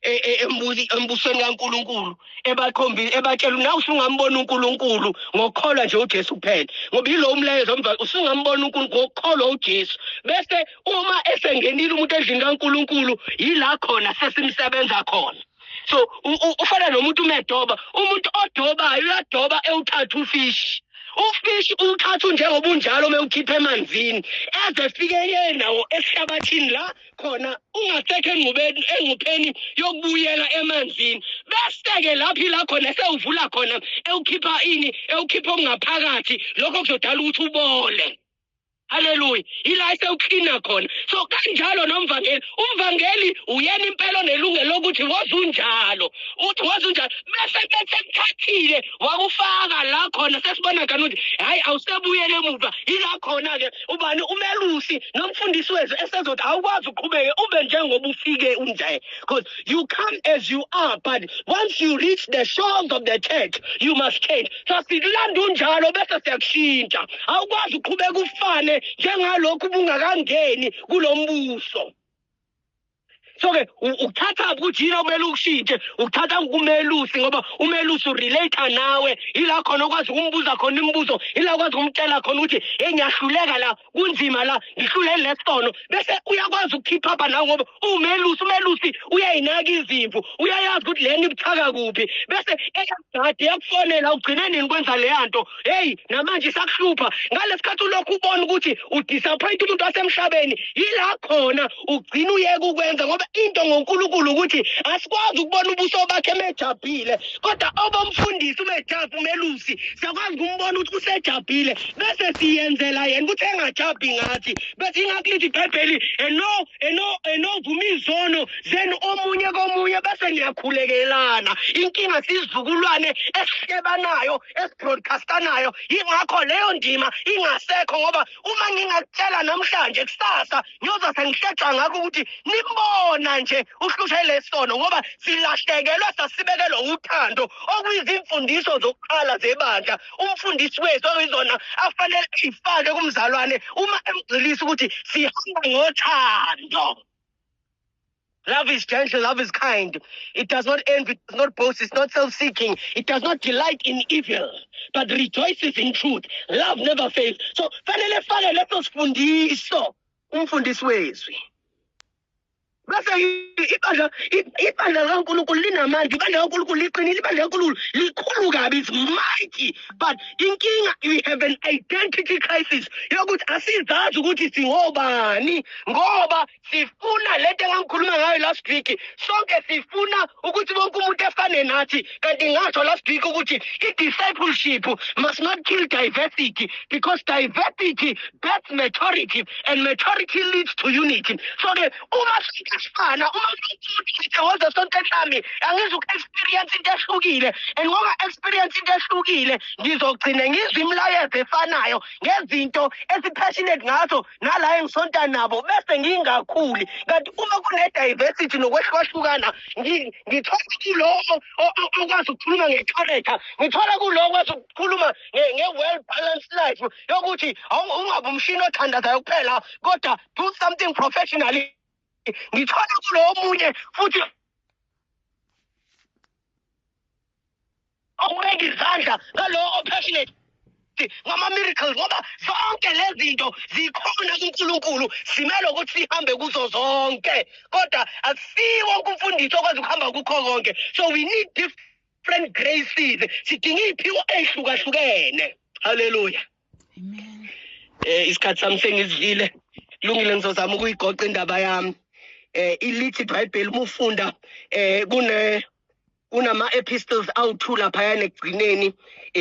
embusweni kaNkulunkulu, ebatshela nawe usungambona uNkulunkulu ngokukholwa nje uJesu kuphela, ngoba yilo umlayezo usungambona uNkulunkulu ngokukholwa uJesu. Bese uma esengenile umuntu endlini kaNkulunkulu yila khona sesimsebenza khona. So ufana nomuntu umedoba, umuntu odobayo uyadoba ewuthatha ufishi. Ufishi uthatha njengoba unjalo mewukhipha emanzini eze fike yenawo esihlabathini la khona ungasekho engupheni yokubuyela emanzini. Bese-ke lapho ila khona sewuvula khona ewukhipha ewukhipha okungaphakathi lokho kuzodala ukuthi ubole. Hallelujah. Ila sewukhina khona. So kanjalo nomvangeli. Umvangeli uyena impela onelungelo lokuthi wozunjalo. Uthi wozunjalo bese kuthathile wakufaka la khona sesibona kanti ukuthi hayi awusebuyele emuva. Ila khona ke ubani umelusi nomfundisi wethu esezothi awukwazi uqhubeke ube njengoba ufike unje. Because you come as you are, but once you reach the shores of the church you must change. So sikulanda unjalo bese siyakushintsha. Awukwazi uqhubeka ufane njengalokhu bungakangeni kulombuso. So ke ukuthatha ukuthi yini omele ukushintshe ukuthatha kumelusi ngoba umelusi urelate nawe ila khona okwazi ukumbuza khona imibuzo ila ukwazi ukumtshela khona ukuthi engiyahluleka la kunzima la ngihlulele lesono bese uyakwazi ukukeep up nawe ngoba umelusi uyayinaka izimvu uyayazi ukuthi leni ibuthaka kuphi bese eyagadi yakufonela ugcine nini kwenza le yanto hey namanje sakuhlupha ngalesikhathi ulokhu ubona ukuthi udisappoint umuntu wasemhlabeni ila khona ugcina uyeka ukwenza ngoba into ngoNkulunkulu ukuthi asikwazi ukubona ubuso bakhe mejabhile kodwa obamfundisi umejabu umelusi siyakwazi ukumbona ukuthi usejabhile bese siyenzela yena ukuthi engajabhi ngathi bese ingakulithi iBhayibheli enovuma izono zenu omunye komunye bese niyakhulekelana inkinga sizizukulwane esihlebanayo esibroadcastanayo ingakho leyo ndima ingasekho ngoba uma ngingakutshela namhlanje kusasa ngiyoza sengihlexa ngakho ukuthi nimbona nje uhlushele lesono ngoba silahlekelwe sasibekelwe uthando okuyizimfundiso zokuqala zebandla umfundisi wethu okuyizona afanele ifake kumzalwane uma emgcilisa ukuthi sihamba ngothando. Love is gentle, love is kind. It does not envy, it does not boast, it's not self-seeking. It does not delight in evil, but rejoices in truth. Love never fails. So, fanele leso sifundiso umfundisi wethu. Bese ibandla kaNkulunkulu linamandla ibandla kaNkulunkulu liqinile ibandla kaNkulunkulu likhulu kabi is mighty but inkinga we have an identity crisis yokuthi asizazi ukuthi singobani ngoba sifuna lento engikhuluma ngayo last week sonke sifuna ukuthi bonke umuntu efane nathi kanti ngasho last week ukuthi i-discipleship must not kill diversity because diversity births maturity and maturity leads to unity. So ke uma sifana uma umuntu sonke sami angizu-experience into ehlukile and ngoba experience into ehlukile ngizogcina ngizwe imilayezo efanayo ngezinto esipassionate ngazo nala engisonta nabo bese ngingakhuli kanti uma kune-diversity nokwehlukahlukana ngithola kulo okwazi ukukhuluma nge-character ngithola kulo okwazi ukukhuluma nge-well balanced life yokuthi ungabe umshini othandazayo kuphela kodwa do something professionally ngithola kulo omunye futhi awubeka izandla ngalo opassionate ngama-miracles ngoba zonke lezi zinto zikhona kuNkulunkulu simele ukuthi sihambe kuzo zonke kodwa asiwo wonke umfundisi okwazi ukuhamba kukho konke so we need different graces sidinga iy'phiwo ey'hlukahlukene. Haleluya. Amen. Isikhathi sami sengizidlile kulungile ngizozama ukuyigoqa indaba yami. Ilithi iBhayibheli uma ufunda kunama epistles awu2 laphayana ekugcineni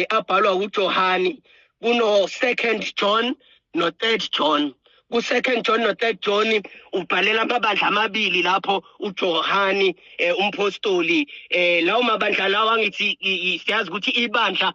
abhalwa uJohani kuno 2 John no 3 John. Ku2 John no 3 John ubhalela amabandla amabili lapho uJohani umpostoli lawo mabandla lawa ngithi siyazi ukuthi ibandla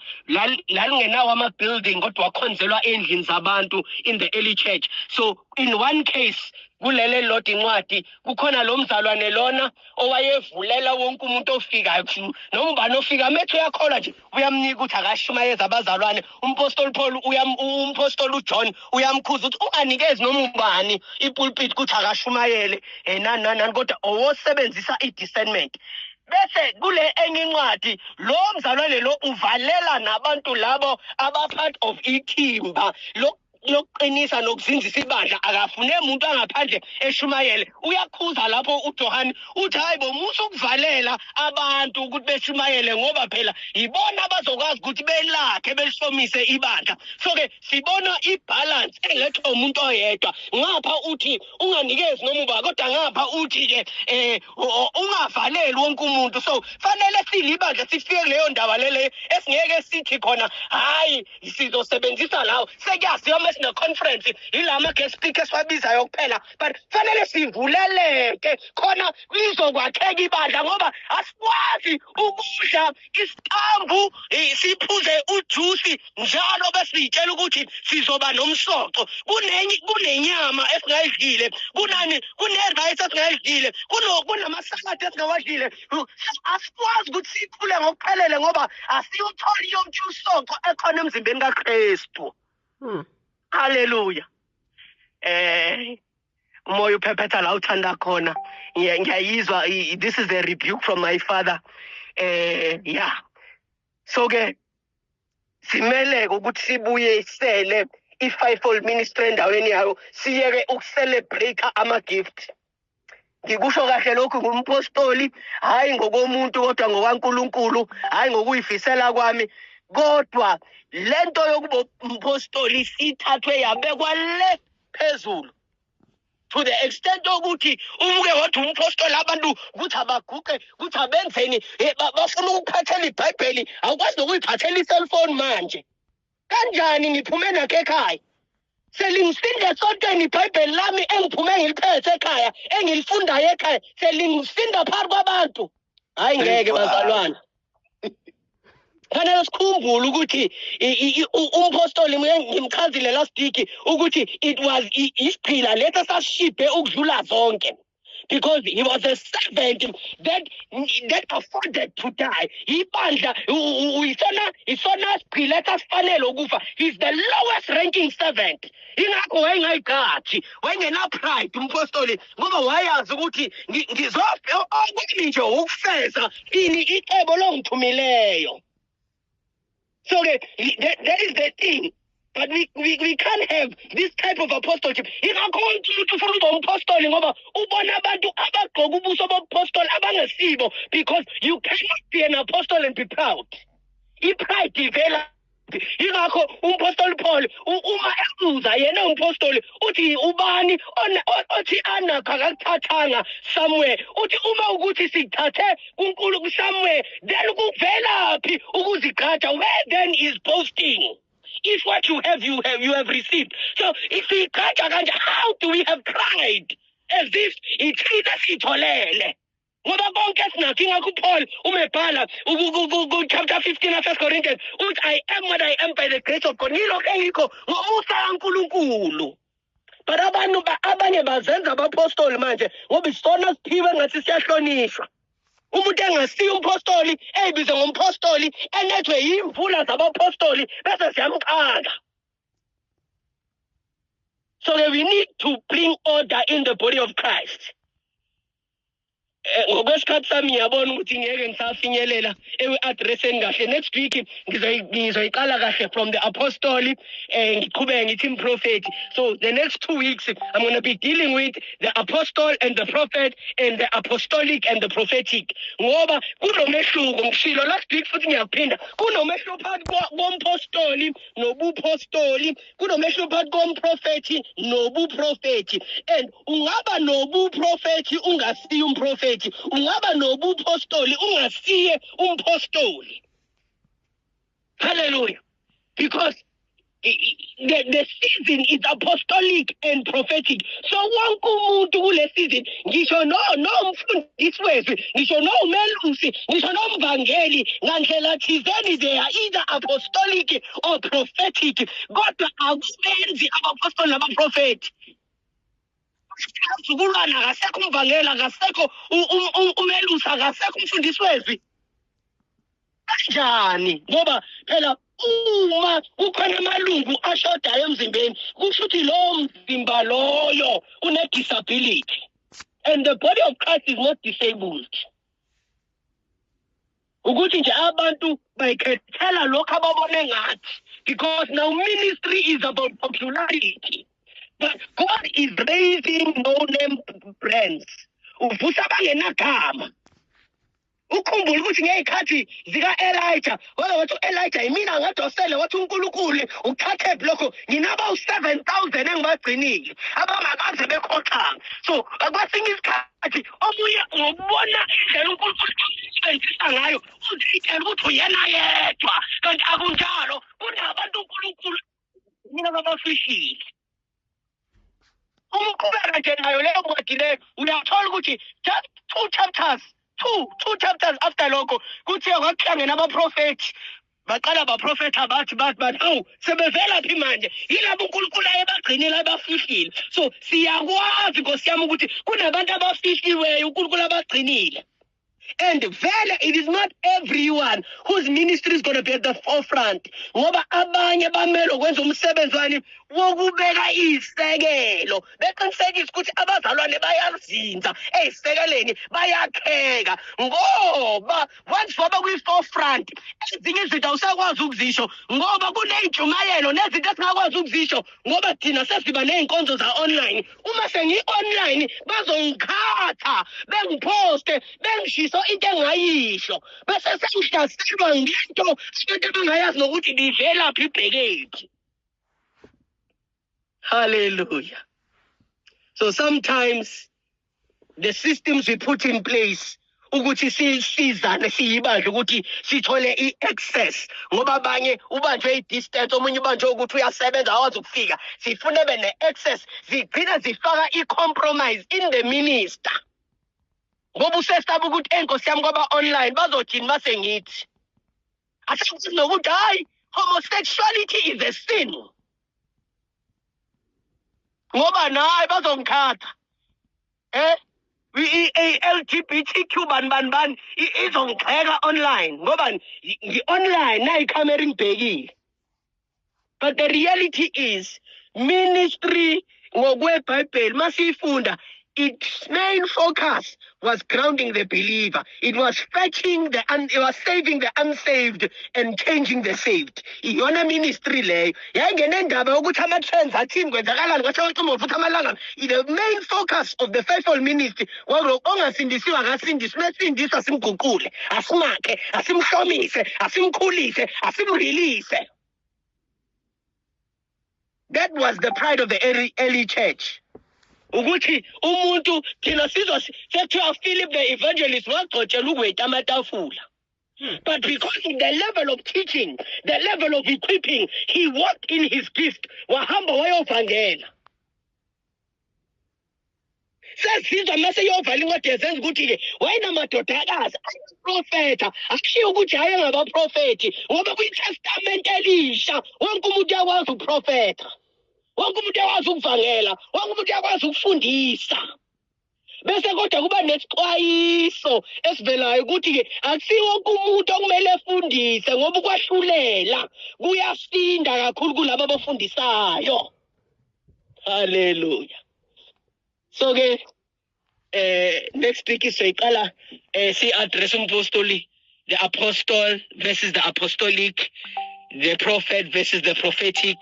lalingenawo ama-building kodwa wakhonzelwa endlini zabantu in the early church. So in one case kulele lodwa incwadi kukhona lo mzalwane lona owayevulela wonke umuntu ofikayo noma ubani ofika metho yakhola nje uyamnika ukuthi akashumayeza abazalwane umpostoli Paul umpostoli uJohn uyamkhuza ukuthi unganikezi noma ubani ipulpit ukuthi akashumayele nani kodwa owosebenzisa i-discernment. Bese kule enye incwadi lo mzalwane lo uvalela nabantu labo aba-part of ithimba lokuqinisa nokuzinzisa ibandla akafune umuntu angaphandle eshumayele uyakhuza lapho uJohani uthi hayi bo musa ukuvalela abantu ukuthi beshumayele ngoba phela yibona abazokwazi ukuthi belakhe belihlomise ibandla. So ke sibona ibalance elethwa umuntu oyedwa ngapha uthi unganikezi noma uba kodwa ngapha uthi ke ungavaleli wonke umuntu. So fanele silibandla sifike kuleyo ndaba lele esingeke sithi khona hayi sizosebenzisa lawo sekuyaziwa sine-conference yilama guest speakers wabizayo kuphela, but fanele sivuleleke khona lizokwakheka ibandla, ngoba asikwazi ukudla isitambu siphuze ujuice njalo besitshela ukuthi sizoba nomsoco. Kunenyama esingayidlile, kune-rice esingayidlile, kunamasaladi esingawadlile. Asikwazi ukuthi sikhule ngokuphelele ngoba asiyutholi yonke umsoco ekhona emzimbeni kaKristu. Hallelujah. Umoya uphephetha la uthanda khona. Ngiyayizwa, this is a rebuke from my father. Yeah. So ke simele ukuthi sibuyisele i-fivefold ministry endaweni yayo, siyeke ukucelebrate ama-gift. Ngikusho kahle lokhu ngumpostoli, hayi ngokomuntu kodwa ngokwaNkulunkulu, hayi ngokuyifisela kwami, kodwa lento yokuba umpostoli sithathwe yabekwa le phezulu, to the extent ukuthi umuke wathi umpostoli abantu ukuthi abaguqe ukuthi abenzeni, bafuna ukuphathela iBhayibheli, awukwazi nokuyiphathela i-cellphone manje. Kanjani ngiphume nakho ekhaya? Selingisinda sontweni iBhayibheli lami engiphume ngiliphethe ekhaya, engilifundayo ekhaya, selingisinda phakathi kwabantu. Hayi ngeke bazalwane. Fanele sikhumbule ukuthi umpostoli ngimchazile last week ukuthi it was isiphila leso sasishibhe ukudlula zonke, because he was a servant that afforded to die. Ibandla isona siphila esasifanele ukufa. He's the lowest ranking servant. Ingakho wayengayiqhathi, wayengena pride umpostoli, ngoba wayazi ukuthi ngizofika nje ukufeza ini icebo longithumileyo. So that is the thing. But we can't have this type of apostleship. Ingakho umuntu ufuna ukuba umpostoli ngoba ubona abantu abagqoka ubuso bobupostoli abangesibo, because you cannot be an apostle and be proud. I-pride ivela. Ingakho umpostoli Paul uma ebuza yena umpostoli uthi ubani othi anakha akuthathanga somewhere, uthi uma ukuthi sithathe kuNkulunkulu somewhere, then kuvelaphi ukuzigqaja? Where then is boasting? If what you have received. So if we igqaja kanje, how do we have pride as if ithina sitholele? Ngoba konke sinakho. Ingakho uPaul umebhala chapter 15 of 1 Corinthians uthi I am what I am by the grace of God. Ngilokho engikho ngomusa kaNkulunkulu. But abanye bazenza abapostoli manje ngoba isona siphiwe ngathi siyahlonishwa. Umuntu engasiyo umpostoli eyibize ngompostoli enethwe yimvula zabapostoli bese siyamqhanga. So we need to bring order in the body of Christ. Ngokwesikhathi sami ngiyabona ukuthi ngeke ngisafinyelela addresseni kahle. Next week ngizoyiqala kahle from the apostolic ngiqhubeke ngithi prophet. So the next 2 weeks I'm going to be dealing with the apostle and the prophet and the apostolic and the prophetic. Ngoba kunomehluko ngishilo last week futhi ngiyaphinda. Kunomehluko phakathi kompostoli nobupostoli, kunomehluko phakathi komprofethi nobuprofethi. And ungaba nobuprofethi ungasiyi umprofethi. Ungaba nobupostoli ungasiye umpostoli. Hallelujah. Because the season is apostolic and prophetic. So wonke umuntu kule season, ngisho nomfundisi wezwi, ngisho nomelusi, ngisho nomvangeli, ngandlela thizeni, they are either apostolic or prophetic. Kodwa akubenzi abapostoli nabaprofeti. Ukulwana akasekho umvangeli, akasekho umelusi, akasekho umfundisi wezwi. Kanjani? Ngoba phela uma ukhona amalungu ashodayo emzimbeni, kusho ukuthi lowo mzimba loyo une-disability. And the body of Christ is not disabled. Ukuthi nje abantu bayikhethela lokho ababone ngathi, because now ministry is about popularity. But God is raising no-name brands. Uvusa abangenagama. Ukhumbule ukuthi ngeyikhathi zika-Elijah, wathi u-Elijah yimina ngadosele, wathi uNkulunkulu uthathe lokho, nginaba u-7,000 engibagcinile abangakaze bekhothanga. So kwesinye isikhathi omunye ngokubona indlela uNkulunkulu asebenzisa ngayo uzitshela ukuthi uyena yedwa, kanti akunjalo. Kunabantu uNkulunkulu mina babafishile uma uqhubeka nje nayo leyo ncwadi leyo uyathola ukuthi just two chapters after lokho kuthiwa kwakuhlangene abaprofethi baqala baprofetha bathi hawu sebevela phi manje yilabo uNkulunkulu ayebagcinile abafihlile so siyakwazi Nkosi yami ukuthi kunabantu abafihliweyo uNkulunkulu abagcinile. And vele it is not everyone whose ministry is going to be at the forefront. Ngoba abanye bamele ukwenza umsebenzi wani wokubeka izisekelo. Beqinisekisa ukuthi abazalwane bayazinza ezisekeleni bayakheka. Ngoba once baba kwi forefront ezinye izinto awusakwazi ukuzisho ngoba kuneyijumayelo nezinto esingakwazi ukuzisho ngoba thina sesiba nezinkonzo za online. Uma sengi online bazongikhatha bengiposte bengishiso into engayisho bese sengihlaselwa ngento abantu abangayazi nokuthi livela phi ibhekephi. Hallelujah. So sometimes the systems we put in place ukuthi sizane siyibandla ukuthi sithole i-access ngoba abanye ubanjwe i-distance omunye ubanjwe ukuthi uyasebenza awazi ukufika sifune bene-access zigcina zifaka i-compromise in the minister ngoba usesaba ukuthi enkosi yami ngoba online bazothini basengithi asakuthi nokuthi hayi homosexuality is a sin ngoba naye bazongikhatha LGBTQ ban izongixheka online ngoba ngi-online nayi camera ngibhekile. But the reality is ministry ngokweBhayibheli masifunda its main focus was grounding the believer. It was fetching it was saving the unsaved and changing the saved. Iyona ministry leyo. Yayingena indaba yokuthi ama-trends athini kwenzakalani kwasewacima futhi amalanga. The main focus of the faithful ministry was ongasindisiwe akasindiswe mesindiswa simguqule, asimakhe, asimhlomise, asimkhulise, asimrelease. That was the pride of the early church. Ukuthi umuntu thina sizwa sekuthiwa Philip the evangelist wagcotshela ukweta amatafula. But because of the level of teaching, the level of equipping, he walked in his gift. Wahamba wayovangela. Sesizwa mase yovala incwadi yezenza ukuthi-ke wayenamadodakazi ayiprofetha akushiwo ukuthi hayi ngabaprofethi ngoba kwi-testament elisha wonke umuntu uyakwazi ukuprofetha. Wonke umuntu uyakwazi ukuvangela, wonke umuntu uyakwazi ukufundisa. Bese kodwa kuba nesixwayiso esivelayo ukuthi-ke akusiwo wonke umuntu okumele efundise ngoba ukwahlulela kuyasinda kakhulu kulabo abafundisayo. Hallelujah. So-ke next week siyiqala si-address umpostoli, the apostle versus the apostolic, the prophet versus the prophetic.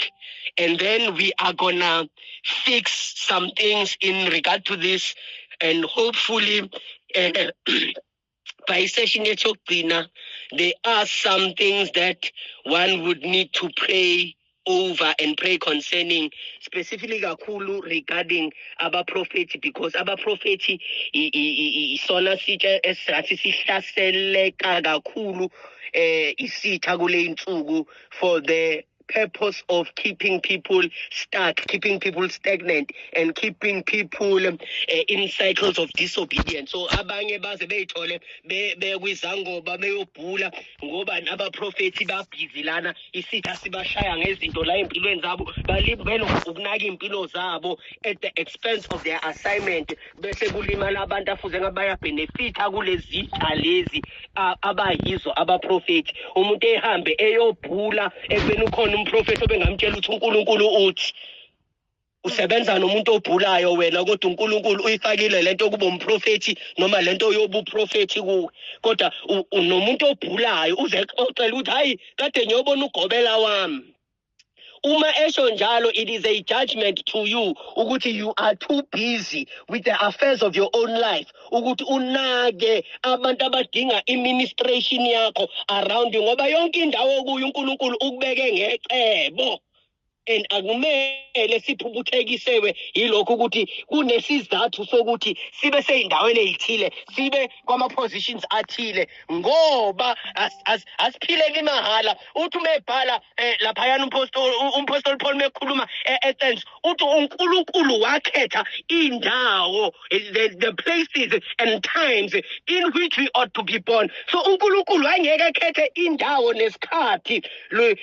And then we are gonna fix some things in regard to this, and hopefully by session yetokugcina there are some things that one would need to pray over and pray concerning, specifically kakhulu regarding abaprofethi, because abaprofethi isona sitsha esathi sihlaseleka kakhulu isitha kule insuku for the purpose of keeping people stuck, keeping people stagnant, and keeping people in cycles of disobedience. So abanye baze beyithole bekwizangoba beyobhula ngoba abaprofethi babhizi lana isitha sibashaya ngezinto la empilweni zabo balibele ukunaka impilo zabo at the expense of their assignment bese kulimala abantu afuze ngabaya benefita kulezi lezi abayizo abaprofethi. Umuntu ehambe eyobhula ekubeni ukhona umprofethi obengamtshela ukuthi uNkulunkulu uthi usebenza nomuntu obhulayo wena kodwa uNkulunkulu uyifakile lento kuba umprofethi noma lento yobuprofethi kuwe kodwa unomuntu obhulayo uze exoxela ukuthi hayi kade ngiyobona ugobela wami. Uma esho njalo, it is a judgment to you ukuthi you are too busy with the affairs of your own life ukuthi unake abantu abadinga administration yakho around you ngoba yonke indawo kuyo uNkulunkulu ukubeke ngecebo. and akumele siphuphuthekisewe yilokho ukuthi kunesizathu sokuthi sibe seyindaweni ezithile sibe kwama positions athile ngoba asiphileki imahala. Uthi umebhala lapha yana umpostoli Paul mekhuluma eAthens uthi uNkulunkulu wakhetha indawo, the places and times in which we ought to be born. So uNkulunkulu angeke akhethe indawo nesikhathi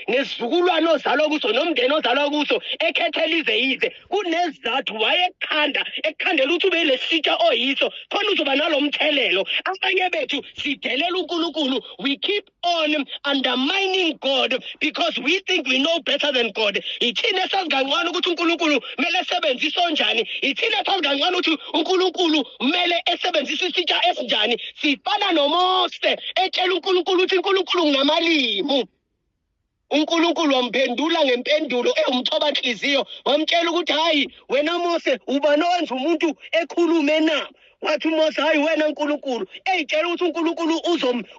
nesizukulwane ozalwa kuso nomndeni ozalwa kuso ekhethela ize kunezathu ekukhandela ukuthi ube lesitsha oyiso khona uzoba nalomthelelo. Abanye bethu sidelela uNkulunkulu, we keep on undermining God because we think we know better than God. Ithina esazi kangcono ukuthi uNkulunkulu kumele esebenzise onjani, ithina esazi kangcono ukuthi uNkulunkulu kumele esebenzise isitsha esinjani. Sifana noMose etshela uNkulunkulu ukuthi uNkulunkulu nginamalimu. uNkulunkulu wamphendula ngempendulo ewumthoba nhliziyo, wamtshela ukuthi hayi wena Mose uba nonza umuntu ekhulume na. Wathi uMose hayi wena uNkulunkulu eyitshela ukuthi uNkulunkulu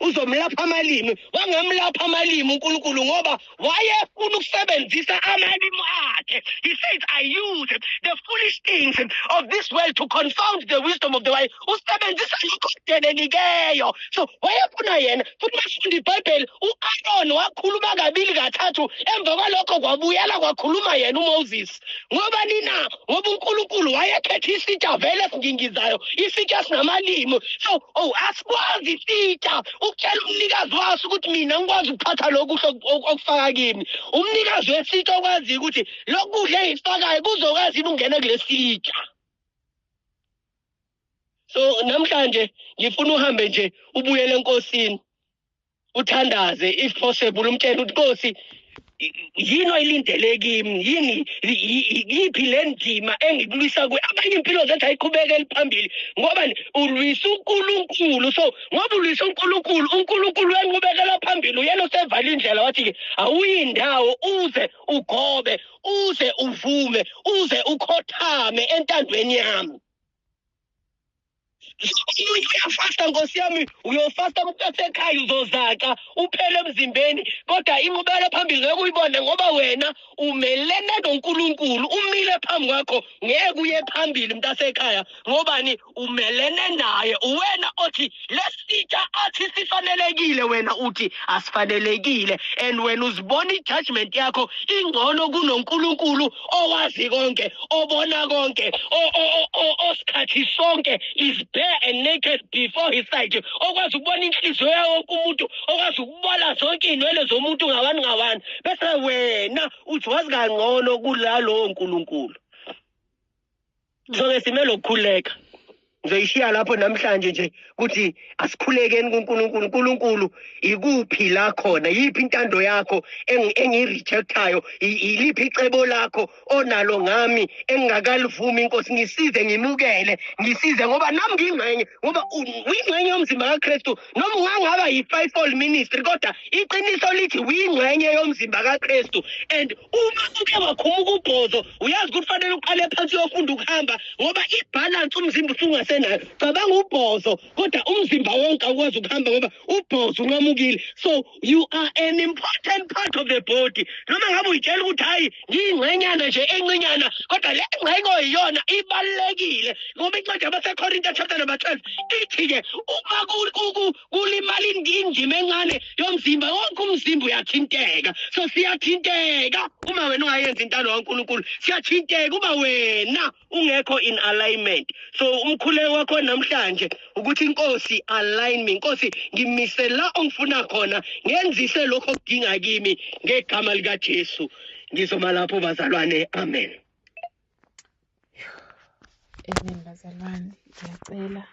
uzomlapha amalimi. Wangamlapha amalimi uNkulunkulu ngoba wayefuna ukusebenzisa amalimi akhe. He says I use the foolish things of this world to confound the wisdom of the wise. Usebenzisa lokho. So wayefuna yena futhi masifunda iBhayibheli uAaron wakhuluma kabili kathathu emva kwalokho kwabuyela kwakhuluma yena uMoses. Ngoba nina ngoba uNkulunkulu wayekhetha isitsha vele singingizayo isitsha sinamalimi. So asikwazi isitsha ukutshela umnikazi waso ukuthi mina ngikwazi ukuphatha lokho okufaka kimi. Umnikazi wesitsha okwazi ukuthi lokudla engifakayo kuzokwazi ukungena kulesitsha. So namhlanje ngifuna uhambe nje ubuyele enkosini uthandaze if possible umtshela ukuthi Nkosi yini oyilindele kimi, yini yiphi le ndima engikulwisa kwe abanye impilo zethu ayiqhubekele phambili ngoba ulwisa uNkulunkulu. So ngoba ulwisa uNkulunkulu wenqubekela phambili uyena osevala indlela wathi awuyindawo uze ugobe, uze uvume, uze ukhothame entandweni yami. Uyafasta Nkosi yami, uyofasta umtasekhaya uzozaka uphele emzimbeni kodwa inqubekela phambili ngeke uyibone ngoba wena umelene noNkulunkulu, umile phambi kwakho ngeke uye phambili mntasekhaya ngobani umelene naye. Uwena othi lesitsha athi sifanelekile wena uthi asifanelekile, and wena uzibona ijudgment yakho ingcono kunoNkulunkulu owazi konke, obona konke, osikhathi sonke is bare and naked before his sight, okwazi ukubona inhliziyo yawo umuntu, okwazi ukubona zonke inwele zomuntu ngawani bese wena uthi wazi kangcono kulalo uNkulunkulu. So simele ukukhuleka. Ngizoyishiya lapho namhlanje nje ukuthi asikhulekeni kuNkulunkulu. uNkulunkulu ikuphi la khona, yiphi intando yakho engirejectayo, iliphi icebo lakho onalo ngami engakalivumi Nkosi. Ngisize ngimukele, ngisize ngoba nami ngingcenye, ngoba uyingcenye yomzimba kaKristu. Noma ungangaba yi-fivefold ministry kodwa iqiniso lithi uyingcenye yomzimba kaKristu. And uma uke wakhumuka ubhozo uyazi ukuthi kufanele uqale phansi uyofunda ukuhamba ngoba ibalance umzimba usungasenayo. Cabanga ubhozo kodwa umzimba wonke akwazi ukuhamba ngoba ubhozo unqamukile. So you are an important part of the body. Noma ngabe uyitshela ukuthi hayi ngiyingcenyana nje encinyana kodwa le ngcenye iyona ibalekile ngoba incwadi yabaseKorinte chapter number 12 ithi ke uma kulimali indima encane yomzimba wonke umzimba uyathinteka. So siyathinteka uma wena ungayenza intando kaNkulunkulu, siyathinteka uma wena ungekho in alignment. So umkhuleko wakho namhlanje ukuthi Nkosi align me, Nkosi ngimisela ongifuna khona, ngenzise lokho okudinga kimi ngegama lika Jesu. Ngizoma lapho bazalwane, amen. Amen bazalwane, ngiyacela